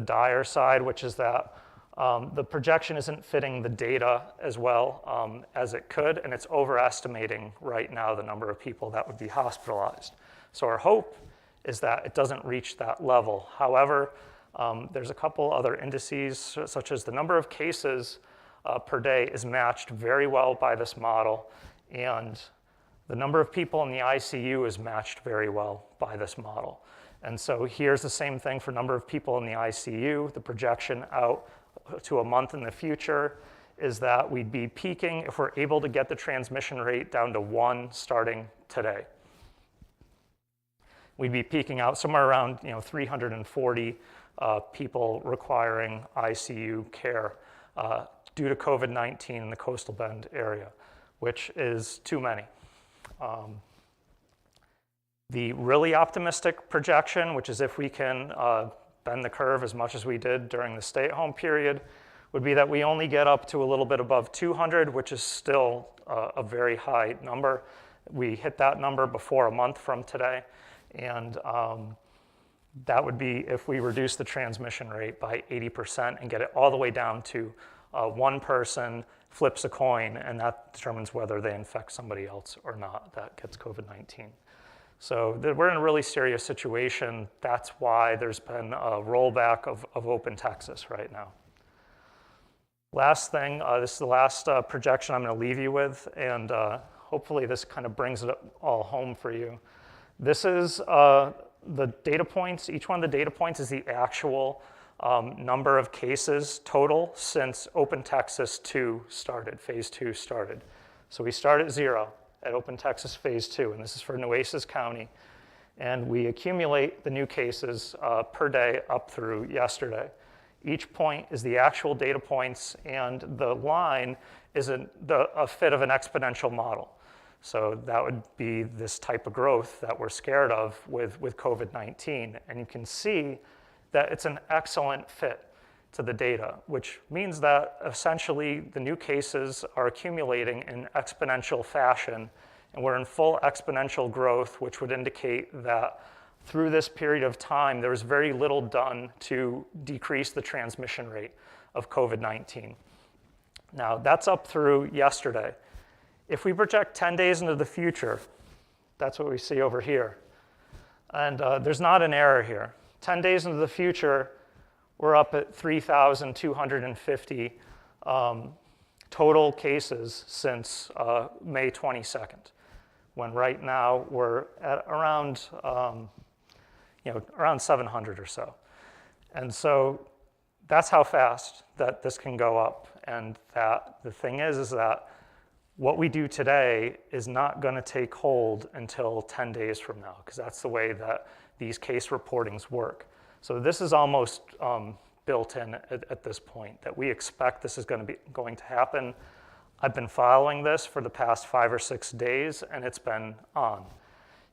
dire side, which is that the projection isn't fitting the data as well as it could, and it's overestimating right now the number of people that would be hospitalized. So our hope is that it doesn't reach that level. However, there's a couple other indices, such as the number of cases per day is matched very well by this model, and the number of people in the ICU is matched very well by this model. And so here's the same thing for number of people in the ICU. The projection out to a month in the future is that we'd be peaking if we're able to get the transmission rate down to 1 starting today. We'd be peaking out somewhere around 340 people requiring ICU care due to COVID-19 in the coastal bend area, which is too many. The really optimistic projection, which is if we can bend the curve as much as we did during the stay-at-home period, would be that we only get up to a little bit above 200, which is still a very high number. We hit that number before a month from today, and that would be if we reduce the transmission rate by 80% and get it all the way down to one person flips a coin, and that determines whether they infect somebody else or not that gets COVID-19. So we're in a really serious situation. That's why there's been a rollback of Open Texas right now. Last thing, this is the last projection I'm going to leave you with, and hopefully this kind of brings it all home for you. This is the data points. Each one of the data points is the actual number of cases total since Open Texas 2 started, phase 2 started. So we start at 0 at Open Texas phase 2, and this is for Nueces County. And we accumulate the new cases per day up through yesterday. Each point is the actual data points, and the line is a fit of an exponential model. So that would be this type of growth that we're scared of with COVID-19. And you can see that it's an excellent fit to the data, which means that essentially the new cases are accumulating in exponential fashion, and we're in full exponential growth, which would indicate that through this period of time, there was very little done to decrease the transmission rate of COVID-19. Now, that's up through yesterday. If we project 10 days into the future, that's what we see over here. And there's not an error here. 10 days into the future, we're up at 3,250 total cases since May 22nd, when right now we're at around, around 700 or so. And so that's how fast that this can go up. And that the thing is that what we do today is not going to take hold until 10 days from now, because that's the way that these case reportings work. So this is almost built in at this point, that we expect this is going to happen. I've been following this for the past 5 or 6 days, and it's been on.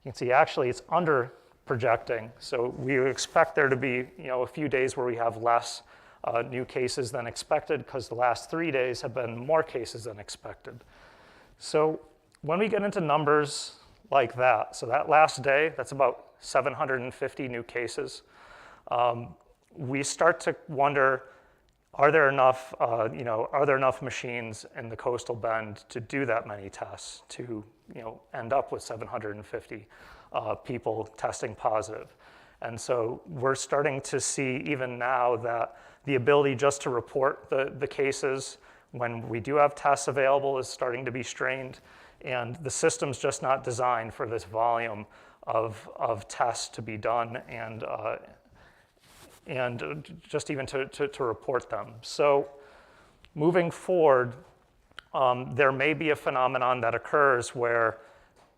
You can see actually it's under projecting. So we expect there to be a few days where we have less new cases than expected, because the last 3 days have been more cases than expected. So when we get into numbers like that, so that last day, that's about 750 new cases, we start to wonder, are there enough machines in the coastal bend to do that many tests to end up with 750 people testing positive? And so we're starting to see even now that the ability just to report the cases when we do have tests available is starting to be strained, and the system's just not designed for this volume of tests to be done and just even to report them. So moving forward, there may be a phenomenon that occurs where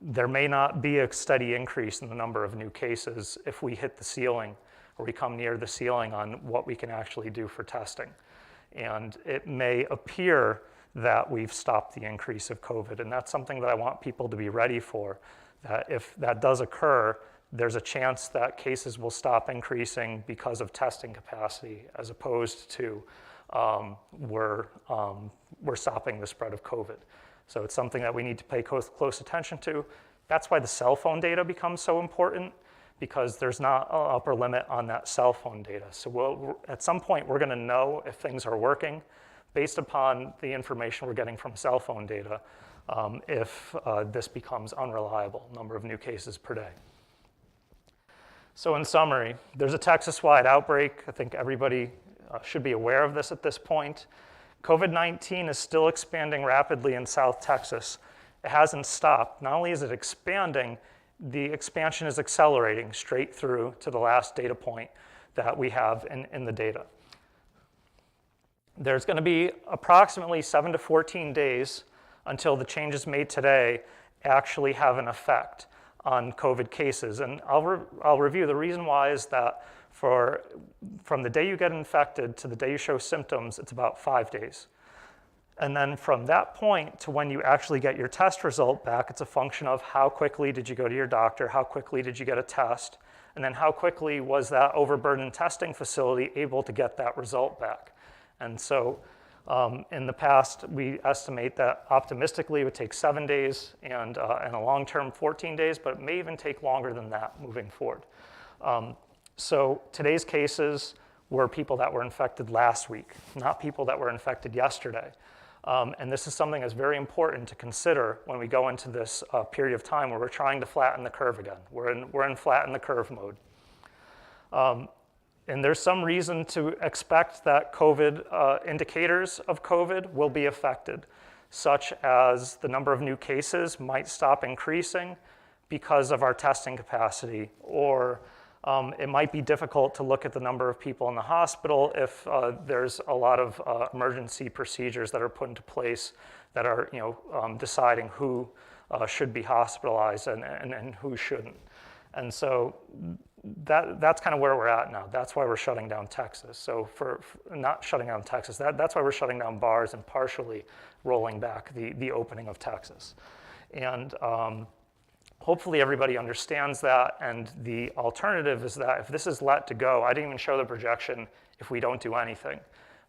there may not be a steady increase in the number of new cases if we hit the ceiling or we come near the ceiling on what we can actually do for testing. And it may appear that we've stopped the increase of COVID, and that's something that I want people to be ready for, that if that does occur, there's a chance that cases will stop increasing because of testing capacity, as opposed to we're stopping the spread of COVID. So it's something that we need to pay close attention to. That's why the cell phone data becomes so important, because there's not an upper limit on that cell phone data. So at some point, we're gonna know if things are working based upon the information we're getting from cell phone data, if this becomes unreliable, number of new cases per day. So in summary, there's a Texas-wide outbreak. I think everybody should be aware of this at this point. COVID-19 is still expanding rapidly in South Texas. It hasn't stopped. Not only is it expanding, the expansion is accelerating straight through to the last data point that we have in the data. There's going to be approximately 7 to 14 days until the changes made today actually have an effect on COVID cases. And I'll review. The reason why is that from the day you get infected to the day you show symptoms, it's about 5 days. And then from that point to when you actually get your test result back, it's a function of how quickly did you go to your doctor, how quickly did you get a test, and then how quickly was that overburdened testing facility able to get that result back. And so in the past, we estimate that optimistically it would take 7 days and a long-term 14 days, but it may even take longer than that moving forward. So today's cases were people that were infected last week, not people that were infected yesterday. And this is something that's very important to consider when we go into this period of time where we're trying to flatten the curve again. We're in flatten the curve mode. And there's some reason to expect that COVID indicators of COVID will be affected. such as the number of new cases might stop increasing because of our testing capacity, or it might be difficult to look at the number of people in the hospital if there's a lot of emergency procedures that are put into place that are deciding who should be hospitalized and who shouldn't. And so that's kind of where we're at now. That's why we're shutting down Texas. So for not shutting down Texas, that's why we're shutting down bars and partially rolling back the opening of Texas. And hopefully everybody understands that, and the alternative is that if this is let to go, I didn't even show the projection if we don't do anything,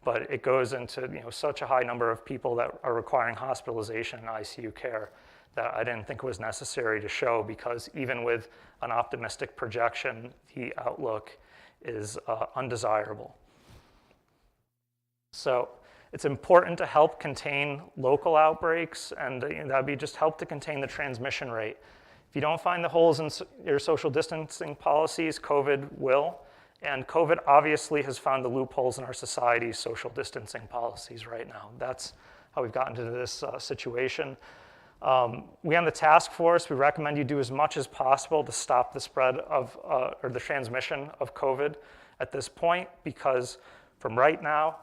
but it goes into such a high number of people that are requiring hospitalization and ICU care that I didn't think it was necessary to show, because even with an optimistic projection, the outlook is undesirable. So it's important to help contain local outbreaks, and that would be just help to contain the transmission rate. If you don't find the holes in your social distancing policies, COVID will. And COVID obviously has found the loopholes in our society's social distancing policies right now. That's how we've gotten to this situation. We on the task force, we recommend you do as much as possible to stop the spread of, or the transmission of COVID at this point, because from right now,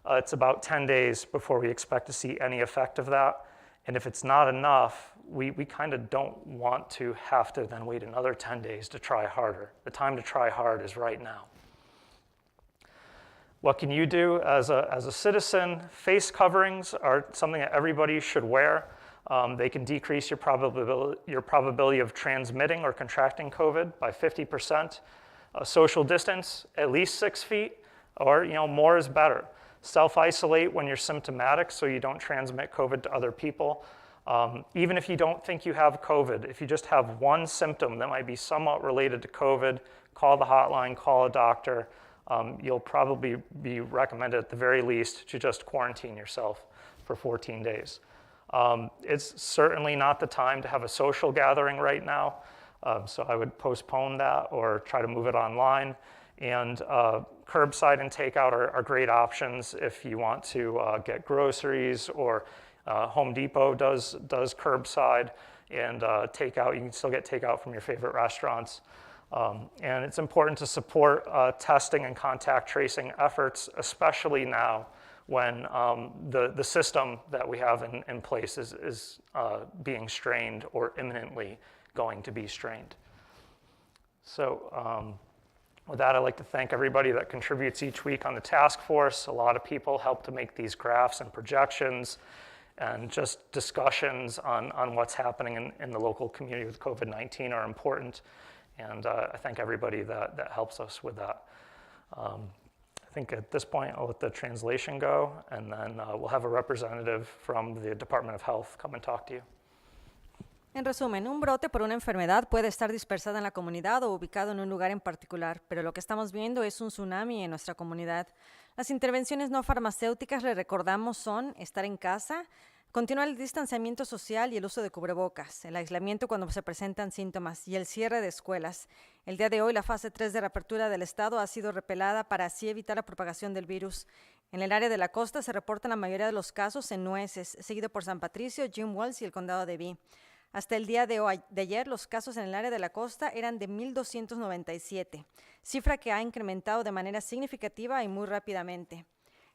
it's about 10 days before we expect to see any effect of that. And if it's not enough, we kind of don't want to have to then wait another 10 days to try harder. The time to try hard is right now. What can you do as a citizen? Face coverings are something that everybody should wear. They can decrease your probability of transmitting or contracting COVID by 50%. Social distance, at least 6 feet, or more is better. Self-isolate when you're symptomatic so you don't transmit COVID to other people. Even if you don't think you have COVID, if you just have one symptom that might be somewhat related to COVID, call the hotline, call a doctor. You'll probably be recommended at the very least to just quarantine yourself for 14 days. It's certainly not the time to have a social gathering right now, so I would postpone that or try to move it online. And curbside and takeout are great options if you want to get groceries, or Home Depot does curbside, and takeout. You can still get takeout from your favorite restaurants. And it's important to support testing and contact tracing efforts, especially now when the system that we have in place is being strained or imminently going to be strained. So with that, I'd like to thank everybody that contributes each week on the task force. A lot of people help to make these graphs and projections, and just discussions on what's happening in the local community with COVID-19 are important. And I thank everybody that helps us with that. I think at this point, I'll let the translation go, and then we'll have a representative from the Department of Health come and talk to you. En resumen, un brote por una enfermedad puede estar dispersada en la comunidad o ubicado en un lugar en particular, pero lo que estamos viendo es un tsunami en nuestra comunidad. Las intervenciones no farmacéuticas, le recordamos, son estar en casa, continuar el distanciamiento social y el uso de cubrebocas, el aislamiento cuando se presentan síntomas y el cierre de escuelas. El día de hoy, la fase 3 de reapertura del estado ha sido repelada para así evitar la propagación del virus. En el área de la costa se reportan la mayoría de los casos en Nueces, seguido por San Patricio, Jim Wells y el condado de Bee. Hasta el día de ayer, los casos en el área de la costa eran de 1,297, cifra que ha incrementado de manera significativa y muy rápidamente.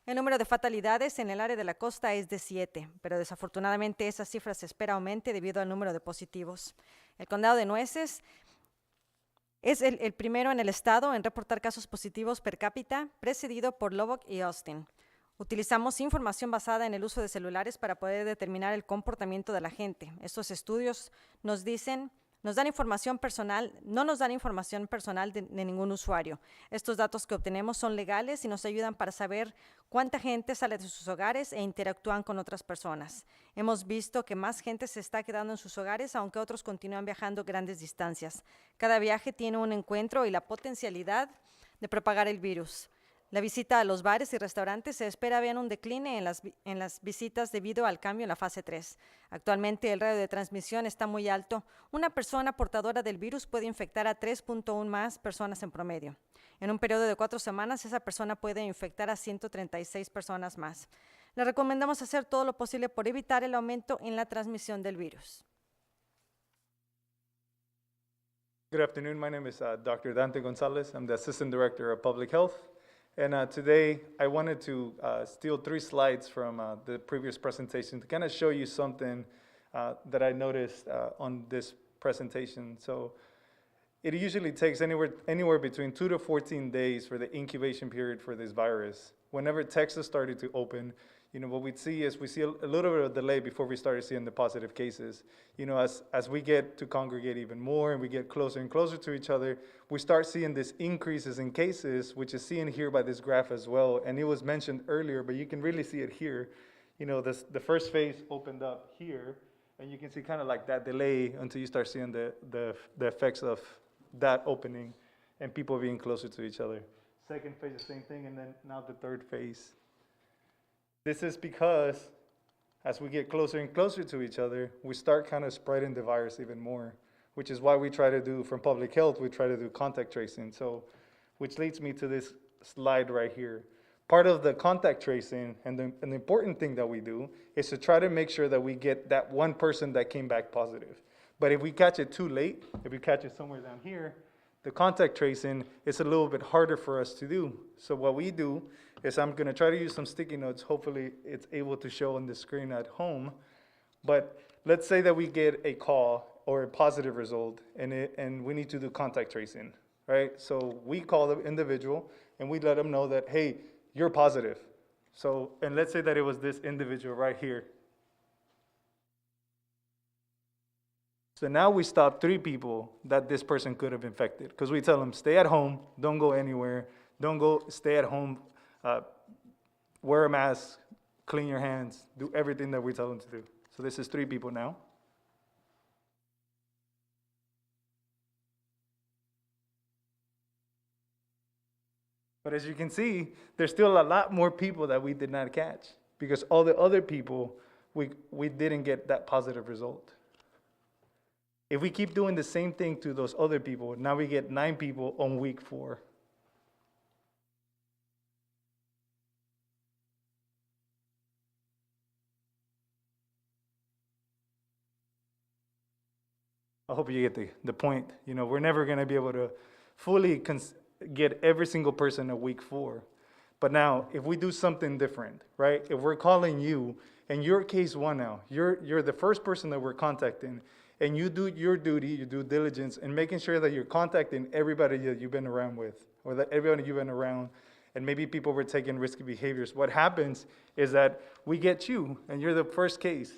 El número de fatalidades en el área de la costa es de 7, pero desafortunadamente esa cifra se espera aumente debido al número de positivos. El condado de Nueces es el primero en el estado en reportar casos positivos per cápita, precedido por Lubbock y Austin. Utilizamos información basada en el uso de celulares para poder determinar el comportamiento de la gente. Estos estudios nos dan información personal, no nos dan información personal de ningún usuario. Estos datos que obtenemos son legales y nos ayudan para saber cuánta gente sale de sus hogares e interactúan con otras personas. Hemos visto que más gente se está quedando en sus hogares, aunque otros continúan viajando grandes distancias. Cada viaje tiene un encuentro y la potencialidad de propagar el virus. La visita a los bares y restaurantes se espera vean un decline en las visitas debido al cambio en la fase 3. Actualmente el radio de transmisión está muy alto. Una persona portadora del virus puede infectar a 3.1 más personas en promedio. En un periodo de 4 semanas, esa persona puede infectar a 136 personas más. Le recomendamos hacer todo lo posible por evitar el aumento en la transmisión del virus. Good afternoon. My name is Dr. Dante Gonzalez. I'm the Assistant Director of Public Health. And today I wanted to steal 3 slides from the previous presentation to kind of show you something that I noticed on this presentation. So it usually takes anywhere between 2 to 14 days for the incubation period for this virus. Whenever Texas started to open, what we see is we see a little bit of delay before we started seeing the positive cases. As we get to congregate even more and we get closer and closer to each other, we start seeing these increases in cases, which is seen here by this graph as well. And it was mentioned earlier, but you can really see it here. The first phase opened up here, and you can see kind of like that delay until you start seeing the effects of that opening and people being closer to each other. Second phase, the same thing, and then now the third phase. This is because as we get closer and closer to each other, we start kind of spreading the virus even more, which is why we try to do, from public health, we try to do contact tracing. So, which leads me to this slide right here. Part of the contact tracing and the important thing that we do is to try to make sure that we get that one person that came back positive. But if we catch it too late, if we catch it somewhere down here, the contact tracing is a little bit harder for us to do. So what we do is I'm going to try to use some sticky notes. Hopefully it's able to show on the screen at home. But let's say that we get a call or a positive result and we need to do contact tracing, right? So we call the individual and we let them know that, hey, you're positive. So, and let's say that it was this individual right here. So now we stop 3 people that this person could have infected, because we tell them, stay at home, don't go anywhere, stay at home, wear a mask, clean your hands, do everything that we tell them to do. So this is 3 people now. But as you can see, there's still a lot more people that we did not catch, because all the other people, we didn't get that positive result. If we keep doing the same thing to those other people, now we get 9 people on week 4. I hope you get the point. We're never going to be able to fully get every single person at week 4. But now, if we do something different, right? If we're calling you, and you're case 1 now, you're the first person that we're contacting, and you do your duty, your due diligence, and making sure that you're contacting everybody that you've been around with, or that everybody you've been around, and maybe people were taking risky behaviors. What happens is that we get you, and you're the first case.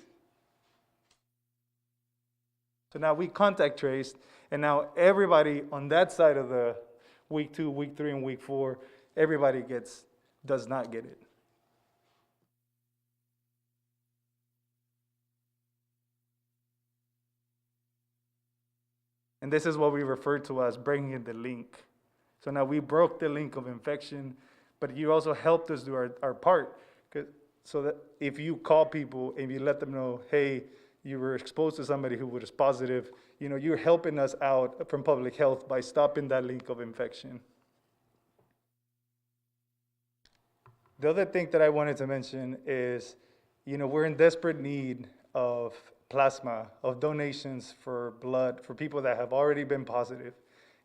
So now we contact traced, and now everybody on that side of the week 2, week 3, and week 4, everybody does not get it. And this is what we refer to as breaking the link. So now we broke the link of infection, but you also helped us do our part. So that if you call people and you let them know, hey, you were exposed to somebody who was positive, you're helping us out from public health by stopping that link of infection. The other thing that I wanted to mention is, we're in desperate need of plasma, of donations for blood for people that have already been positive.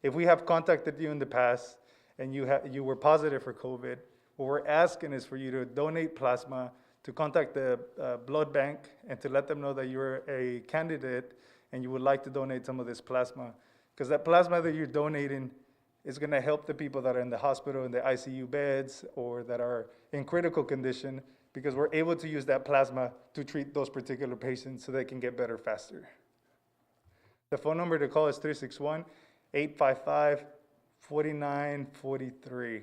If we have contacted you in the past and you were positive for COVID, what we're asking is for you to donate plasma, to contact the blood bank and to let them know that you're a candidate and you would like to donate some of this plasma. Because that plasma that you're donating is going to help the people that are in the hospital, in the ICU beds, or that are in critical condition, because we're able to use that plasma to treat those particular patients so they can get better faster. The phone number to call is 361-855-4943.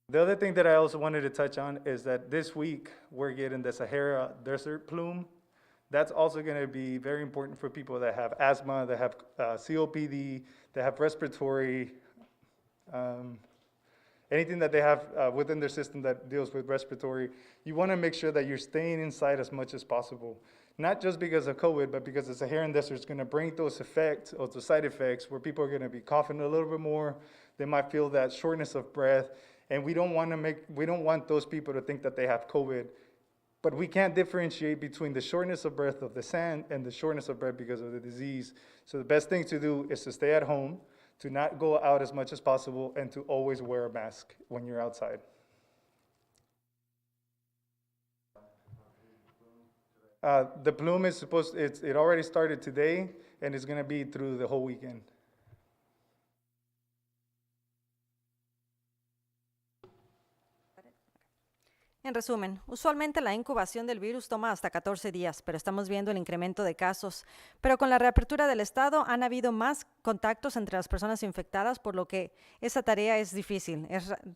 The other thing that I also wanted to touch on is that this week we're getting the Sahara desert plume. That's also going to be very important for people that have asthma, that have COPD, that have respiratory, anything that they have within their system that deals with respiratory. You want to make sure that you're staying inside as much as possible. Not just because of COVID, but because the Saharan desert is going to bring those effects, or those side effects, where people are going to be coughing a little bit more. They might feel that shortness of breath. And we don't want those people to think that they have COVID. But we can't differentiate between the shortness of breath of the SAN and the shortness of breath because of the disease. So the best thing to do is to stay at home, to not go out as much as possible, and to always wear a mask when you're outside. The plume is it already started today, and it's going to be through the whole weekend. En resumen, usualmente la incubación del virus toma hasta 14 días, pero estamos viendo el incremento de casos. Pero con la reapertura del estado han habido más contactos entre las personas infectadas, por lo que esa tarea es difícil.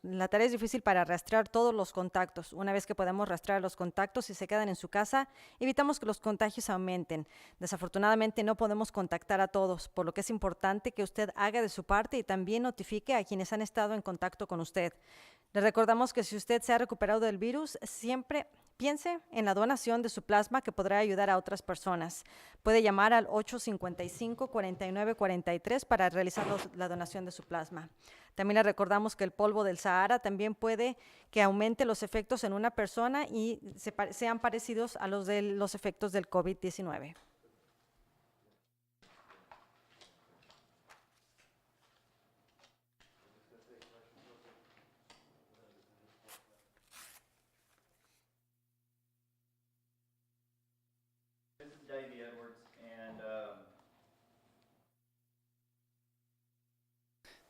La tarea es difícil para rastrear todos los contactos. Una vez que podemos rastrear los contactos y se quedan en su casa, evitamos que los contagios aumenten. Desafortunadamente no podemos contactar a todos, por lo que es importante que usted haga de su parte y también notifique a quienes han estado en contacto con usted. Le recordamos que si usted se ha recuperado del virus, siempre piense en la donación de su plasma que podrá ayudar a otras personas. Puede llamar al 855-4943 para realizar la donación de su plasma. También le recordamos que el polvo del Sahara también puede que aumente los efectos en una persona y sean parecidos a los de los efectos del COVID-19.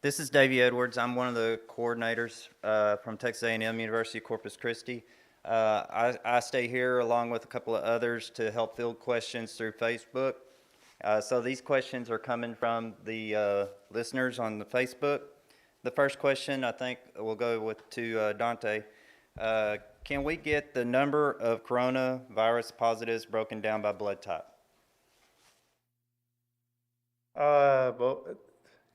This is Davey Edwards. I'm one of the coordinators from Texas A&M University Corpus Christi. I stay here along with a couple of others to help field questions through Facebook. So these questions are coming from the listeners on the Facebook. The first question I think we'll go to Dante. Can we get the number of coronavirus positives broken down by blood type? Well,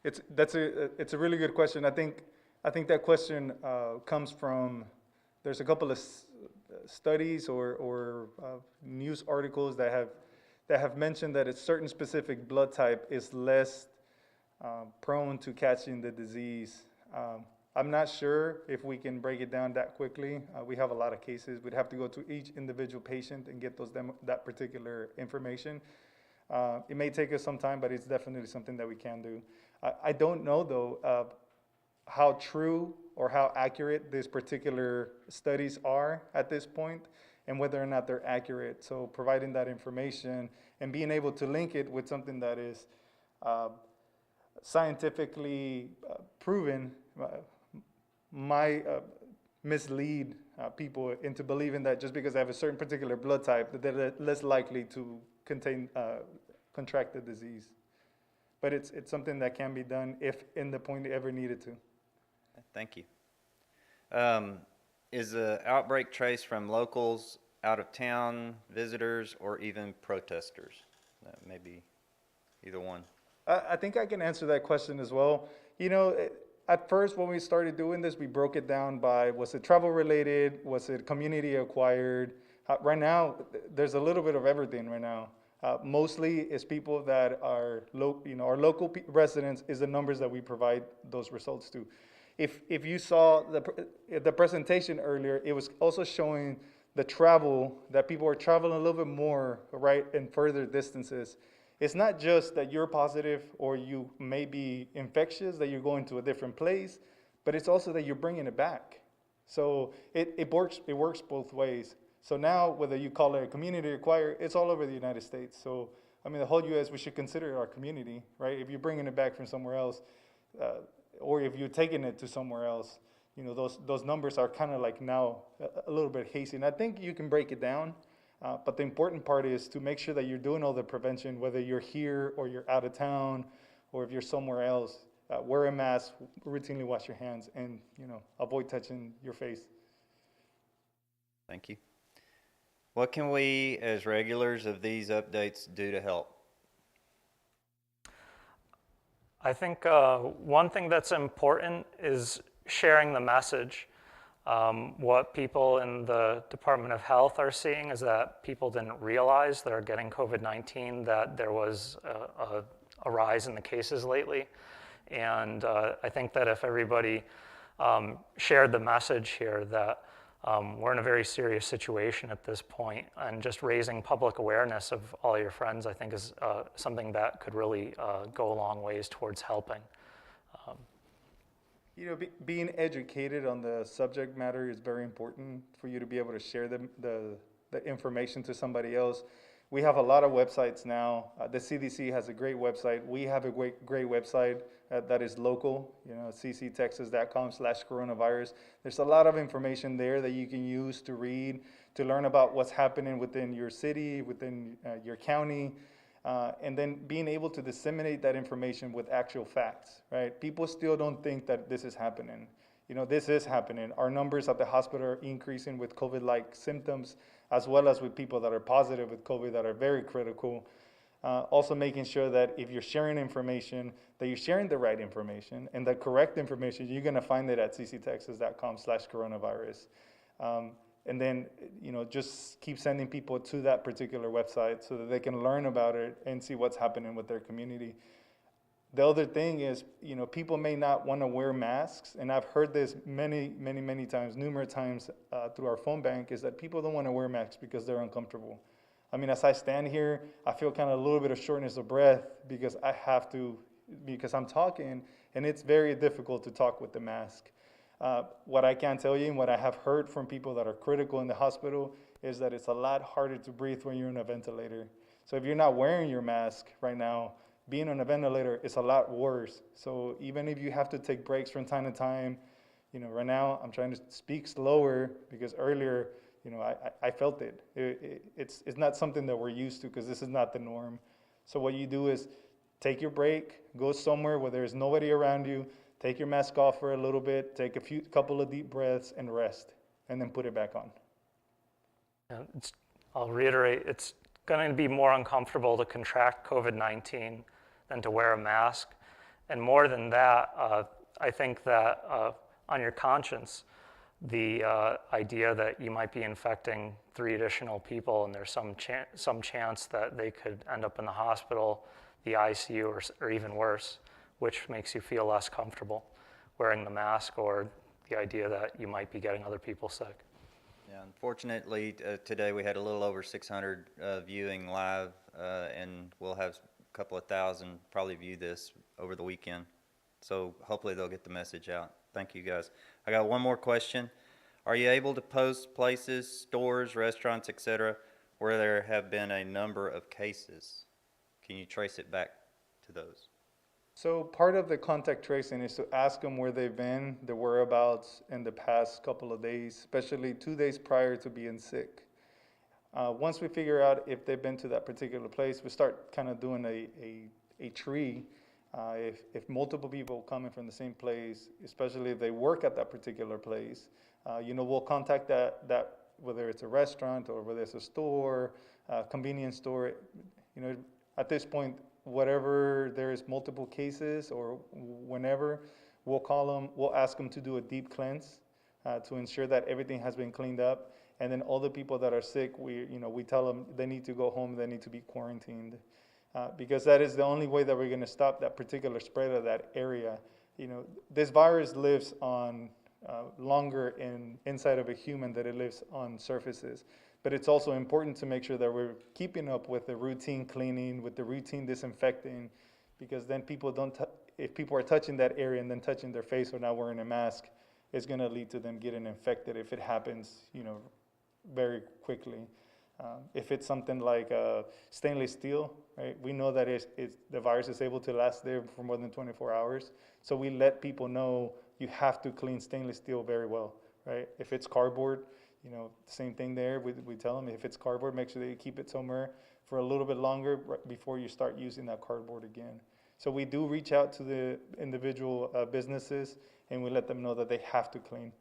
it's a really good question. I think that question comes from, there's a couple of studies or news articles that have mentioned that a certain specific blood type is less prone to catching the disease. I'm not sure if we can break it down that quickly. We have a lot of cases. We'd have to go to each individual patient and get that particular information. It may take us some time, but it's definitely something that we can do. I don't know, though, how true or how accurate these particular studies are at this point and whether or not they're accurate. So providing that information and being able to link it with something that is scientifically proven might mislead people into believing that just because they have a certain particular blood type, that they're less likely to contract the disease. But it's something that can be done if in the point ever needed to. Thank you. Is the outbreak traced from locals, out of town, visitors, or even protesters? Maybe either one. I think I can answer that question as well. You know, at first when we started doing this, we broke it down by, was it travel related? Was it community acquired? Right now, there's a little bit of everything right now. Mostly it's people that are our local residents is the numbers that we provide those results to. If you saw the presentation earlier, it was also showing the travel, that people are traveling a little bit more, right, in further distances. It's not just that you're positive or you may be infectious, that you're going to a different place, but it's also that you're bringing it back. So it works both ways. So now, whether you call it a community acquired, it's all over the United States. So, I mean, the whole U.S., we should consider our community, right? If you're bringing it back from somewhere else, or if you're taking it to somewhere else, you know, those numbers are kind of like now a little bit hazy. And I think you can break it down, but the important part is to make sure that you're doing all the prevention, whether you're here or you're out of town, or if you're somewhere else. Wear a mask, routinely wash your hands, and, you know, avoid touching your face. Thank you. What can we, as regulars of these updates, do to help? I think one thing that's important is sharing the message. What people in the Department of Health are seeing is that people didn't realize they're getting COVID-19, that there was a rise in the cases lately. And I think that if everybody shared the message here that we're in a very serious situation at this point, and just raising public awareness of all your friends, I think, is something that could really go a long ways towards helping. You know, being educated on the subject matter is very important for you to be able to share the information to somebody else. We have a lot of websites now. The CDC has a great website. We have a great website that is local, you know, cctexas.com/coronavirus. There's a lot of information there that you can use to read, to learn about what's happening within your city, within your county, and then being able to disseminate that information with actual facts, right? People still don't think that this is happening. You know, this is happening. Our numbers at the hospital are increasing with COVID-like symptoms, as well as with people that are positive with COVID that are very critical. Also making sure that if you're sharing information, that you're sharing the right information and the correct information. You're gonna find it at cctexas.com/coronavirus. And then, you know, just keep sending people to that particular website so that they can learn about it and see what's happening with their community. The other thing is, you know, people may not want to wear masks, and I've heard this many times, numerous times through our phone bank, is that people don't want to wear masks because they're uncomfortable. I mean, as I stand here, I feel kind of a little bit of shortness of breath because I have to, because I'm talking, and it's very difficult to talk with the mask. What I can tell you and what I have heard from people that are critical in the hospital is that it's a lot harder to breathe when you're on a ventilator. So if you're not wearing your mask right now, being on a ventilator is a lot worse. So even if you have to take breaks from time to time, you know, right now I'm trying to speak slower because earlier, you know, I felt it. It's not something that we're used to because this is not the norm. So what you do is take your break, go somewhere where there's nobody around you, take your mask off for a little bit, take a couple of deep breaths and rest, and then put it back on. Yeah, I'll reiterate, it's going to be more uncomfortable to contract COVID-19 than to wear a mask. And more than that, I think that on your conscience, the idea that you might be infecting 3 additional people and there's some chance that they could end up in the hospital, the ICU, or even worse, which makes you feel less comfortable wearing the mask, or the idea that you might be getting other people sick. Yeah, unfortunately, today we had a little over 600 viewing live, and we'll have a couple of thousand probably view this over the weekend. So hopefully they'll get the message out. Thank you, guys. I got one more question. Are you able to post places, stores, restaurants, etc., where there have been a number of cases? Can you trace it back to those? So part of the contact tracing is to ask them where they've been, their whereabouts in the past couple of days, especially 2 days prior to being sick. Once we figure out if they've been to that particular place, we start kind of doing a tree. If multiple people coming from the same place, especially if they work at that particular place, you know, we'll contact that whether it's a restaurant or whether it's a store, convenience store. You know, at this point, whatever there is multiple cases or whenever, we'll call them, we'll ask them to do a deep cleanse to ensure that everything has been cleaned up. And then all the people that are sick, we tell them they need to go home, they need to be quarantined. Because that is the only way that we're going to stop that particular spread of that area. You know, this virus lives on longer inside of a human than it lives on surfaces. But it's also important to make sure that we're keeping up with the routine cleaning, with the routine disinfecting, because then people if people are touching that area and then touching their face or not wearing a mask, it's going to lead to them getting infected if it happens, you know, very quickly. If it's something like stainless steel, right? We know that the virus is able to last there for more than 24 hours. So we let people know you have to clean stainless steel very well, right? If it's cardboard, you know, same thing there. We tell them if it's cardboard, make sure that you keep it somewhere for a little bit longer before you start using that cardboard again. So we do reach out to the individual businesses and we let them know that they have to clean.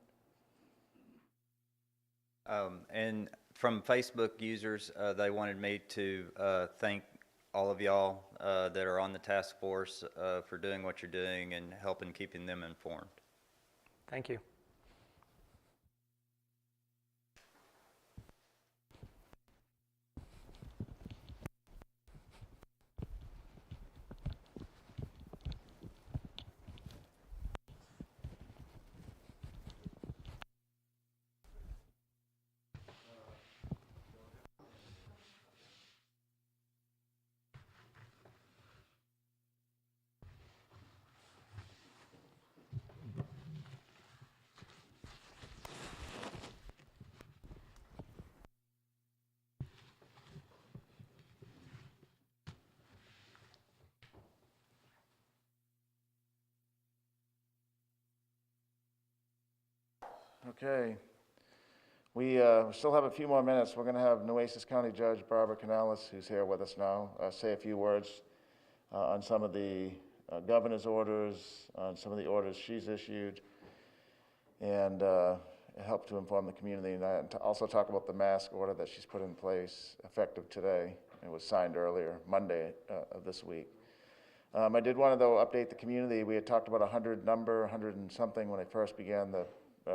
And from Facebook users, they wanted me to thank all of y'all that are on the task force for doing what you're doing and helping keeping them informed. Thank you. Okay. We still have a few more minutes. We're going to have Nueces County Judge Barbara Canales, who's here with us now, say a few words on some of the governor's orders, on some of the orders she's issued, and help to inform the community, and to also talk about the mask order that she's put in place effective today. It was signed earlier, Monday of this week. I did want to, though, update the community. We had talked about 100 and something when I first began the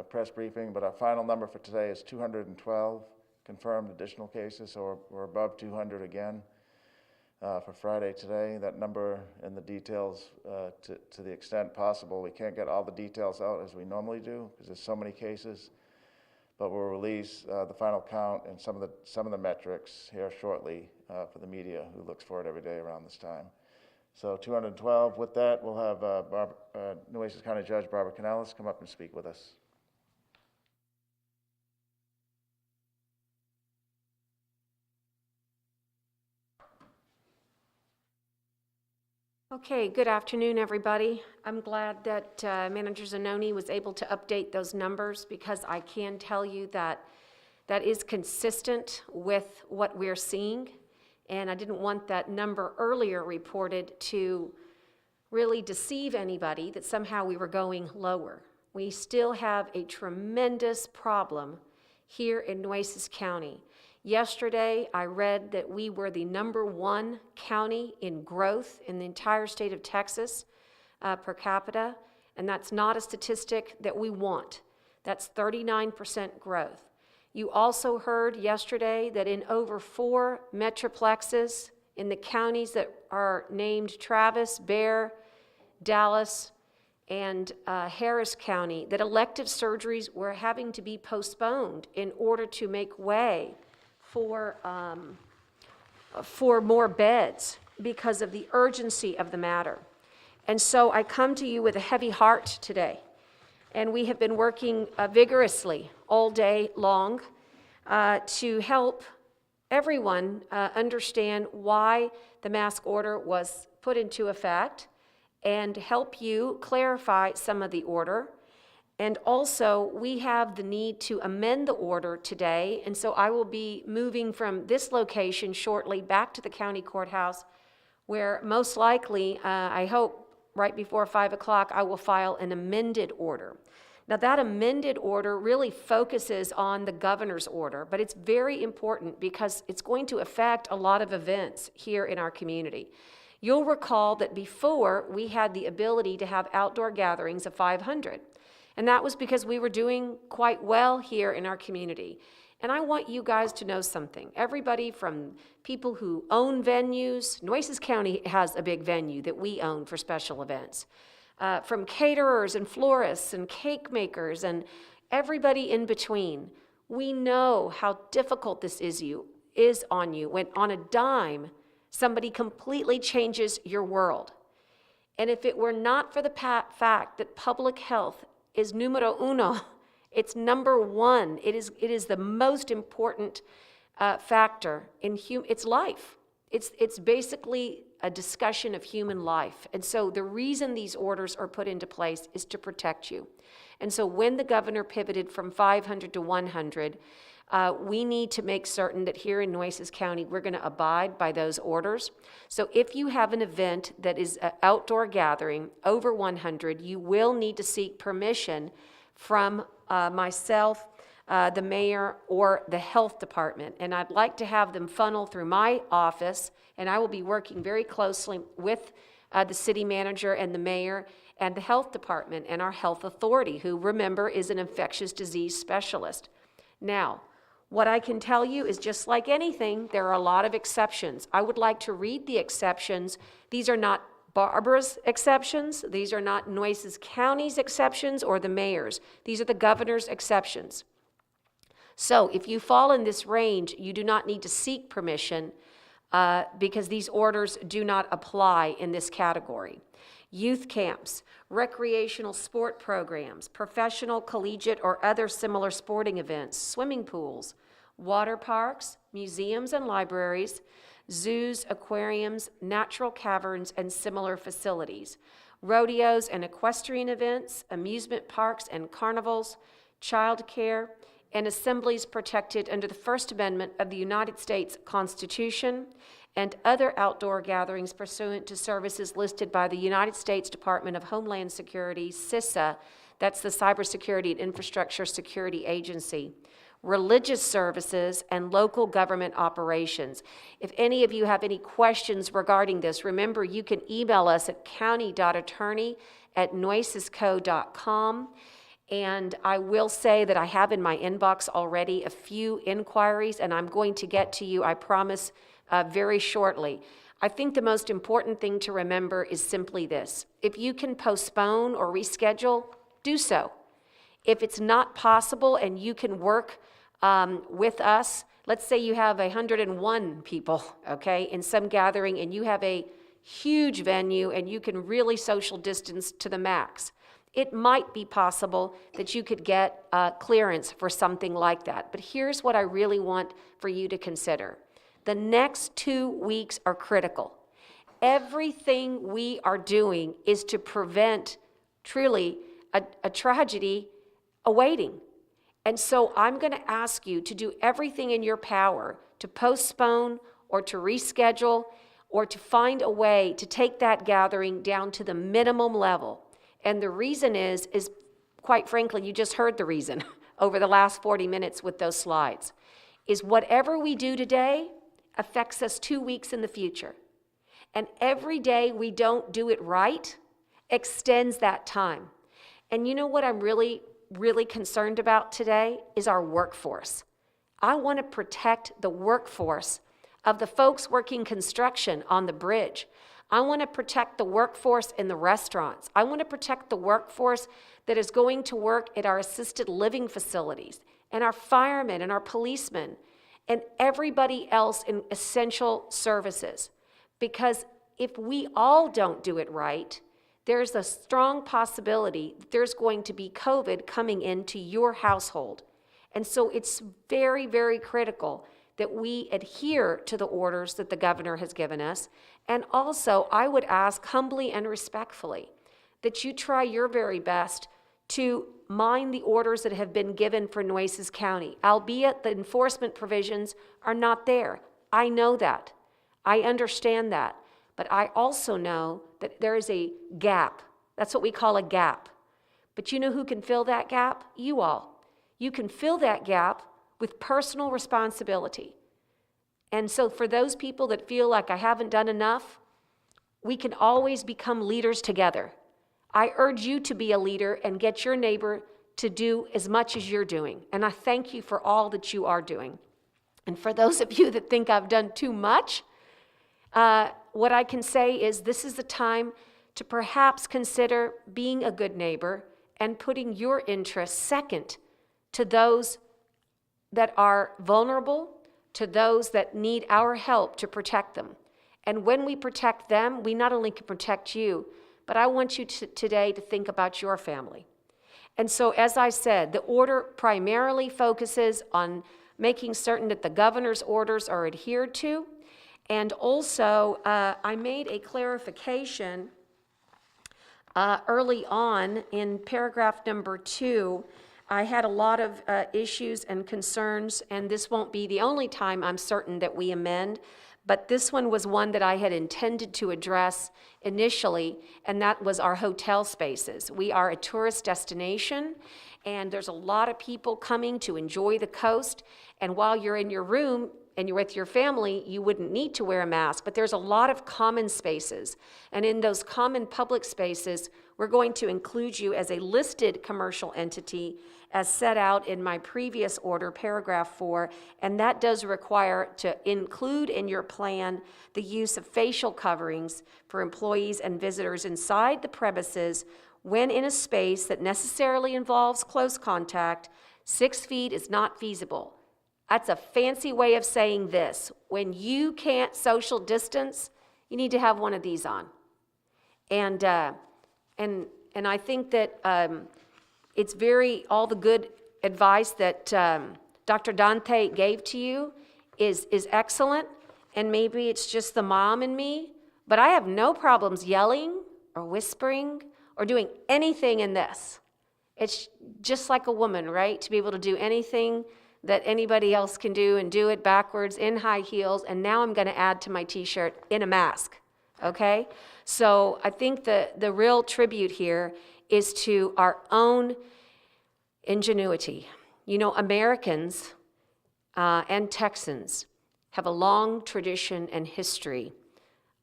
press briefing, but our final number for today is 212 confirmed additional cases, so we're above 200 again for Friday today. That number and the details, to the extent possible, we can't get all the details out as we normally do because there's so many cases, but we'll release the final count and some of the metrics here shortly for the media who looks for it every day around this time. So 212. With that, we'll have Nueces County Judge Barbara Canales come up and speak with us. Okay, good afternoon, everybody. I'm glad that Manager Zanoni was able to update those numbers because I can tell you that that is consistent with what we're seeing. And I didn't want that number earlier reported to really deceive anybody that somehow we were going lower. We still have a tremendous problem here in Nueces County. Yesterday, I read that we were the #1 county in growth in the entire state of Texas per capita, and that's not a statistic that we want. That's 39% growth. You also heard yesterday that in over 4 metroplexes in the counties that are named Travis, Bexar, Dallas, and Harris County, that elective surgeries were having to be postponed in order to make way for more beds because of the urgency of the matter. And so I come to you with a heavy heart today. And we have been working vigorously all day long to help everyone understand why the mask order was put into effect and help you clarify some of the order. And also, we have the need to amend the order today, and so I will be moving from this location shortly back to the county courthouse, where most likely, I hope, right before 5 o'clock, I will file an amended order. Now, that amended order really focuses on the governor's order, but it's very important because it's going to affect a lot of events here in our community. You'll recall that before, we had the ability to have outdoor gatherings of 500. And that was because we were doing quite well here in our community. And I want you guys to know something. Everybody from people who own venues, Nueces County has a big venue that we own for special events, from caterers and florists and cake makers and everybody in between. We know how difficult this is on you when on a dime, somebody completely changes your world. And if it were not for the fact that public health is numero uno, it's #1. It is the most important factor in it's life. It's basically a discussion of human life. And so the reason these orders are put into place is to protect you. And so when the governor pivoted from 500 to 100, we need to make certain that here in Nueces County, we're going to abide by those orders. So if you have an event that is an outdoor gathering over 100, you will need to seek permission from myself, the mayor, or the health department. And I'd like to have them funnel through my office, and I will be working very closely with the city manager and the mayor and the health department and our health authority, who, remember, is an infectious disease specialist. Now, what I can tell you is just like anything, there are a lot of exceptions. I would like to read the exceptions. These are not Barbara's exceptions. These are not Nueces County's exceptions or the mayor's. These are the governor's exceptions. So if you fall in this range, you do not need to seek permission because these orders do not apply in this category. Youth camps, recreational sport programs, professional, collegiate, or other similar sporting events, swimming pools, water parks, museums and libraries, zoos, aquariums, natural caverns, and similar facilities, rodeos and equestrian events, amusement parks and carnivals, childcare, and assemblies protected under the First Amendment of the United States Constitution, and other outdoor gatherings pursuant to services listed by the United States Department of Homeland Security, CISA, that's the Cybersecurity and Infrastructure Security Agency, religious services, and local government operations. If any of you have any questions regarding this, remember you can email us at county.attorney@noisesco.com. And I will say that I have in my inbox already a few inquiries, and I'm going to get to you, I promise, very shortly. I think the most important thing to remember is simply this. If you can postpone or reschedule, do so. If it's not possible and you can work with us, let's say you have 101 people, okay, in some gathering, and you have a huge venue and you can really social distance to the max. It might be possible that you could get clearance for something like that. But here's what I really want for you to consider. The next 2 weeks are critical. Everything we are doing is to prevent truly a tragedy awaiting. And so I'm going to ask you to do everything in your power to postpone or to reschedule or to find a way to take that gathering down to the minimum level. And the reason is quite frankly, you just heard the reason over the last 40 minutes with those slides, is whatever we do today affects us 2 weeks in the future. And every day we don't do it right extends that time. And you know what I'm really concerned about today is our workforce. I want to protect the workforce of the folks working construction on the bridge. I want to protect the workforce in the restaurants. I want to protect the workforce that is going to work at our assisted living facilities, and our firemen and our policemen, and everybody else in essential services. Because if we all don't do it right, there's a strong possibility that there's going to be COVID coming into your household. And so it's very, very critical that we adhere to the orders that the governor has given us. And also, I would ask humbly and respectfully that you try your very best to mind the orders that have been given for Nueces County, albeit the enforcement provisions are not there. I know that. I understand that. But I also know that there is a gap. That's what we call a gap. But you know who can fill that gap? You all. You can fill that gap with personal responsibility. And so for those people that feel like I haven't done enough, we can always become leaders together. I urge you to be a leader and get your neighbor to do as much as you're doing. And I thank you for all that you are doing. And for those of you that think I've done too much, what I can say is this is the time to perhaps consider being a good neighbor and putting your interests second to those that are vulnerable, to those that need our help to protect them. And when we protect them, we not only can protect you, but I want you today to think about your family. And so, as I said, the order primarily focuses on making certain that the governor's orders are adhered to. And also, I made a clarification early on in paragraph number 2. I had a lot of issues and concerns, and this won't be the only time I'm certain that we amend, but this one was one that I had intended to address initially, and that was our hotel spaces. We are a tourist destination, and there's a lot of people coming to enjoy the coast, and while you're in your room and you're with your family, you wouldn't need to wear a mask, but there's a lot of common spaces, and in those common public spaces, we're going to include you as a listed commercial entity as set out in my previous order, paragraph 4, and that does require to include in your plan the use of facial coverings for employees and visitors inside the premises when in a space that necessarily involves close contact. 6 feet is not feasible. That's a fancy way of saying this. When you can't social distance, you need to have one of these on. And I think that it's all the good advice that Dr. Dante gave to you is excellent, and maybe it's just the mom in me, but I have no problems yelling or whispering or doing anything in this. It's just like a woman, right? To be able to do anything that anybody else can do and do it backwards in high heels, and now I'm going to add to my t-shirt in a mask, okay? So I think the real tribute here is to our own ingenuity. You know, Americans and Texans have a long tradition and history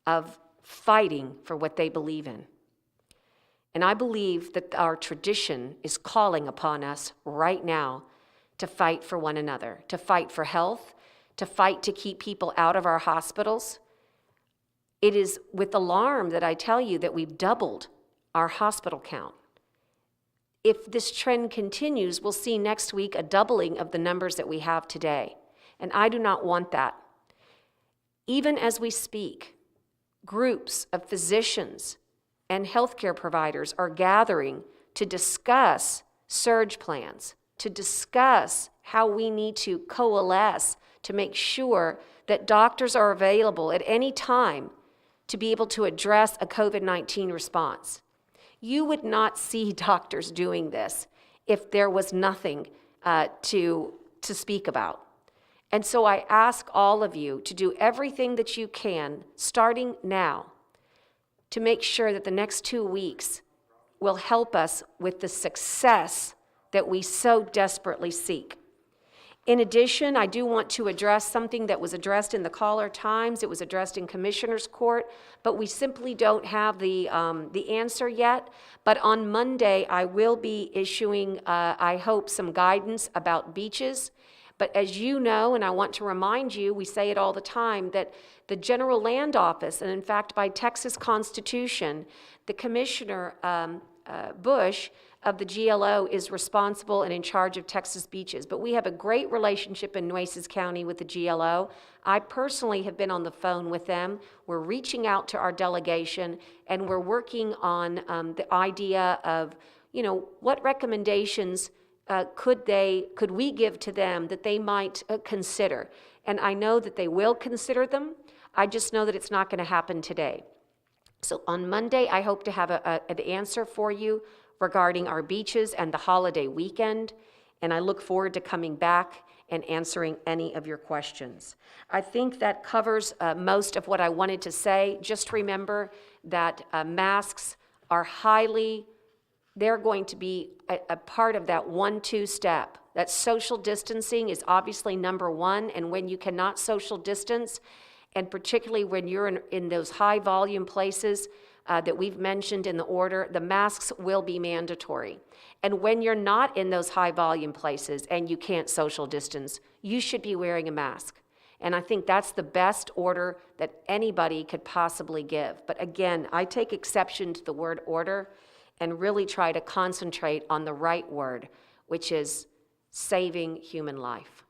of fighting for what they believe in. And I believe that our tradition is calling upon us right now to fight for one another, to fight for health, to fight to keep people out of our hospitals. It is with alarm that I tell you that we've doubled our hospital count. If this trend continues, we'll see next week a doubling of the numbers that we have today. And I do not want that. Even as we speak, groups of physicians and healthcare providers are gathering to discuss surge plans, to discuss how we need to coalesce to make sure that doctors are available at any time to be able to address a COVID-19 response. You would not see doctors doing this if there was nothing to speak about. And so I ask all of you to do everything that you can, starting now, to make sure that the next 2 weeks will help us with the success that we so desperately seek. In addition, I do want to address something that was addressed in the Caller Times. It was addressed in Commissioner's Court, but we simply don't have the answer yet. But on Monday, I will be issuing, I hope, some guidance about beaches. But as you know, and I want to remind you, we say it all the time, that the General Land Office, and in fact by Texas Constitution, the Commissioner Bush of the GLO is responsible and in charge of Texas beaches. But we have a great relationship in Nueces County with the GLO. I personally have been on the phone with them. We're reaching out to our delegation, and we're working on the idea of, you know, what recommendations could we give to them that they might consider. And I know that they will consider them. I just know that it's not going to happen today. So on Monday, I hope to have an answer for you regarding our beaches and the holiday weekend, and I look forward to coming back and answering any of your questions. I think that covers most of what I wanted to say. Just remember that masks are they're going to be a part of that 1-2 step. That social distancing is obviously number one, and when you cannot social distance, and particularly when you're in those high volume places that we've mentioned in the order, the masks will be mandatory. And when you're not in those high volume places and you can't social distance, you should be wearing a mask. And I think that's the best order that anybody could possibly give. But again, I take exception to the word order and really try to concentrate on the right word, which is saving human life.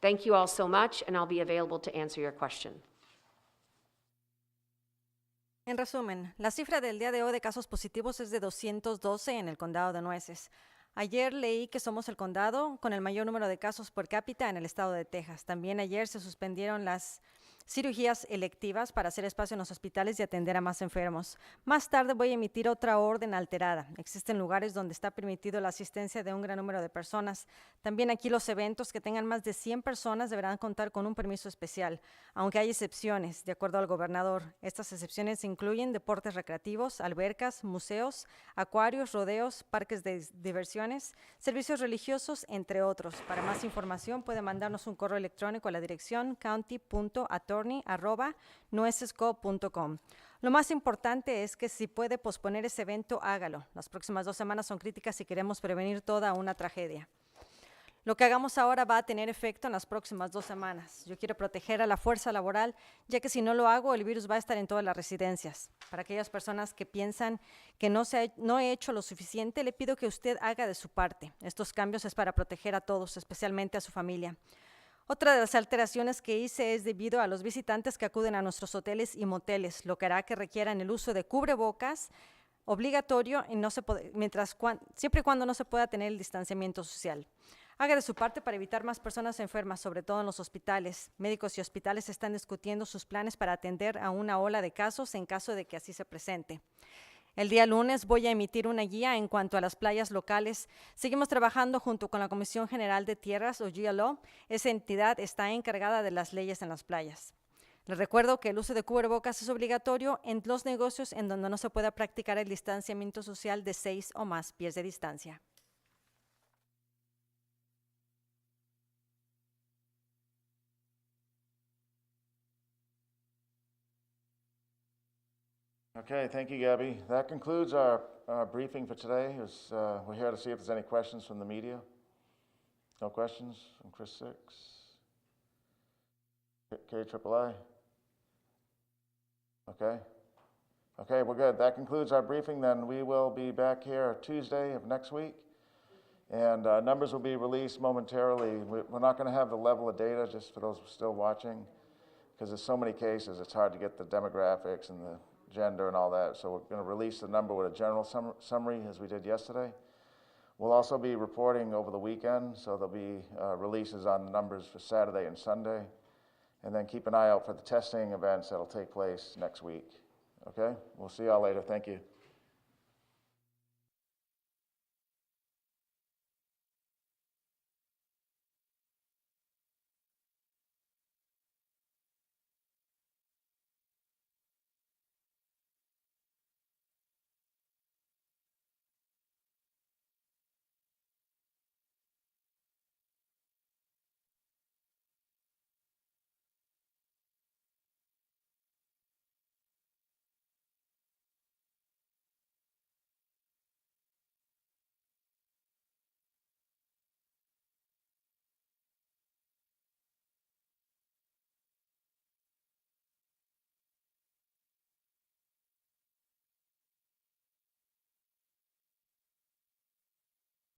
Thank you all so much, and I'll be available to answer your question. En resumen, la cifra del día de hoy de casos positivos es de 212 en el condado de Nueces. Ayer leí que somos el condado con el mayor número de casos por cápita en el estado de Texas. También ayer se suspendieron las cirugías electivas para hacer espacio en los hospitales y atender a más enfermos. Más tarde voy a emitir otra orden alterada. Existen lugares donde está permitido la asistencia de un gran número de personas. También aquí los eventos que tengan más de 100 personas deberán contar con un permiso especial, aunque hay excepciones, de acuerdo al gobernador. Estas excepciones incluyen deportes recreativos, albercas, museos, acuarios, rodeos, parques de diversiones, servicios religiosos, entre otros. Para más información puede mandarnos un correo electrónico a la dirección county.attorney@nuecesco.com. Lo más importante es que si puede posponer ese evento, hágalo. Las próximas 2 semanas son críticas si queremos prevenir toda una tragedia. Lo que hagamos ahora va a tener efecto en las próximas 2 semanas. Yo quiero proteger a la fuerza laboral, ya que si no lo hago, el virus va a estar en todas las residencias. Para aquellas personas que piensan que no he hecho lo suficiente, le pido que usted haga de su parte. Estos cambios es para proteger a todos, especialmente a su familia. Otra de las alteraciones que hice es debido a los visitantes que acuden a nuestros hoteles y moteles, lo que hará que requieran el uso de cubrebocas obligatorio y siempre y cuando no se pueda tener el distanciamiento social. Haga de su parte para evitar más personas enfermas, sobre todo en los hospitales. Médicos y hospitales están discutiendo sus planes para atender a una ola de casos en caso de que así se presente. El día lunes voy a emitir una guía en cuanto a las playas locales. Seguimos trabajando junto con la Comisión General de Tierras, o GLO. Esa entidad está encargada de las leyes en las playas. Les recuerdo que el uso de cubrebocas es obligatorio en los negocios en donde no se pueda practicar el distanciamiento social de 6 o más pies de distancia. Okay, thank you, Gabby. That concludes our briefing for today. We're here to see if there's any questions from the media. No questions from Chris 6? KAAA? Okay. Okay, we're good. That concludes our briefing. Then we will be back here Tuesday of next week. And numbers will be released momentarily. We're not going to have the level of data, just for those still watching, because there's so many cases, it's hard to get the demographics and the gender and all that. So we're going to release the number with a general summary, as we did yesterday. We'll also be reporting over the weekend, so there'll be releases on the numbers for Saturday and Sunday. And then keep an eye out for the testing events that'll take place next week. Okay? We'll see y'all later. Thank you.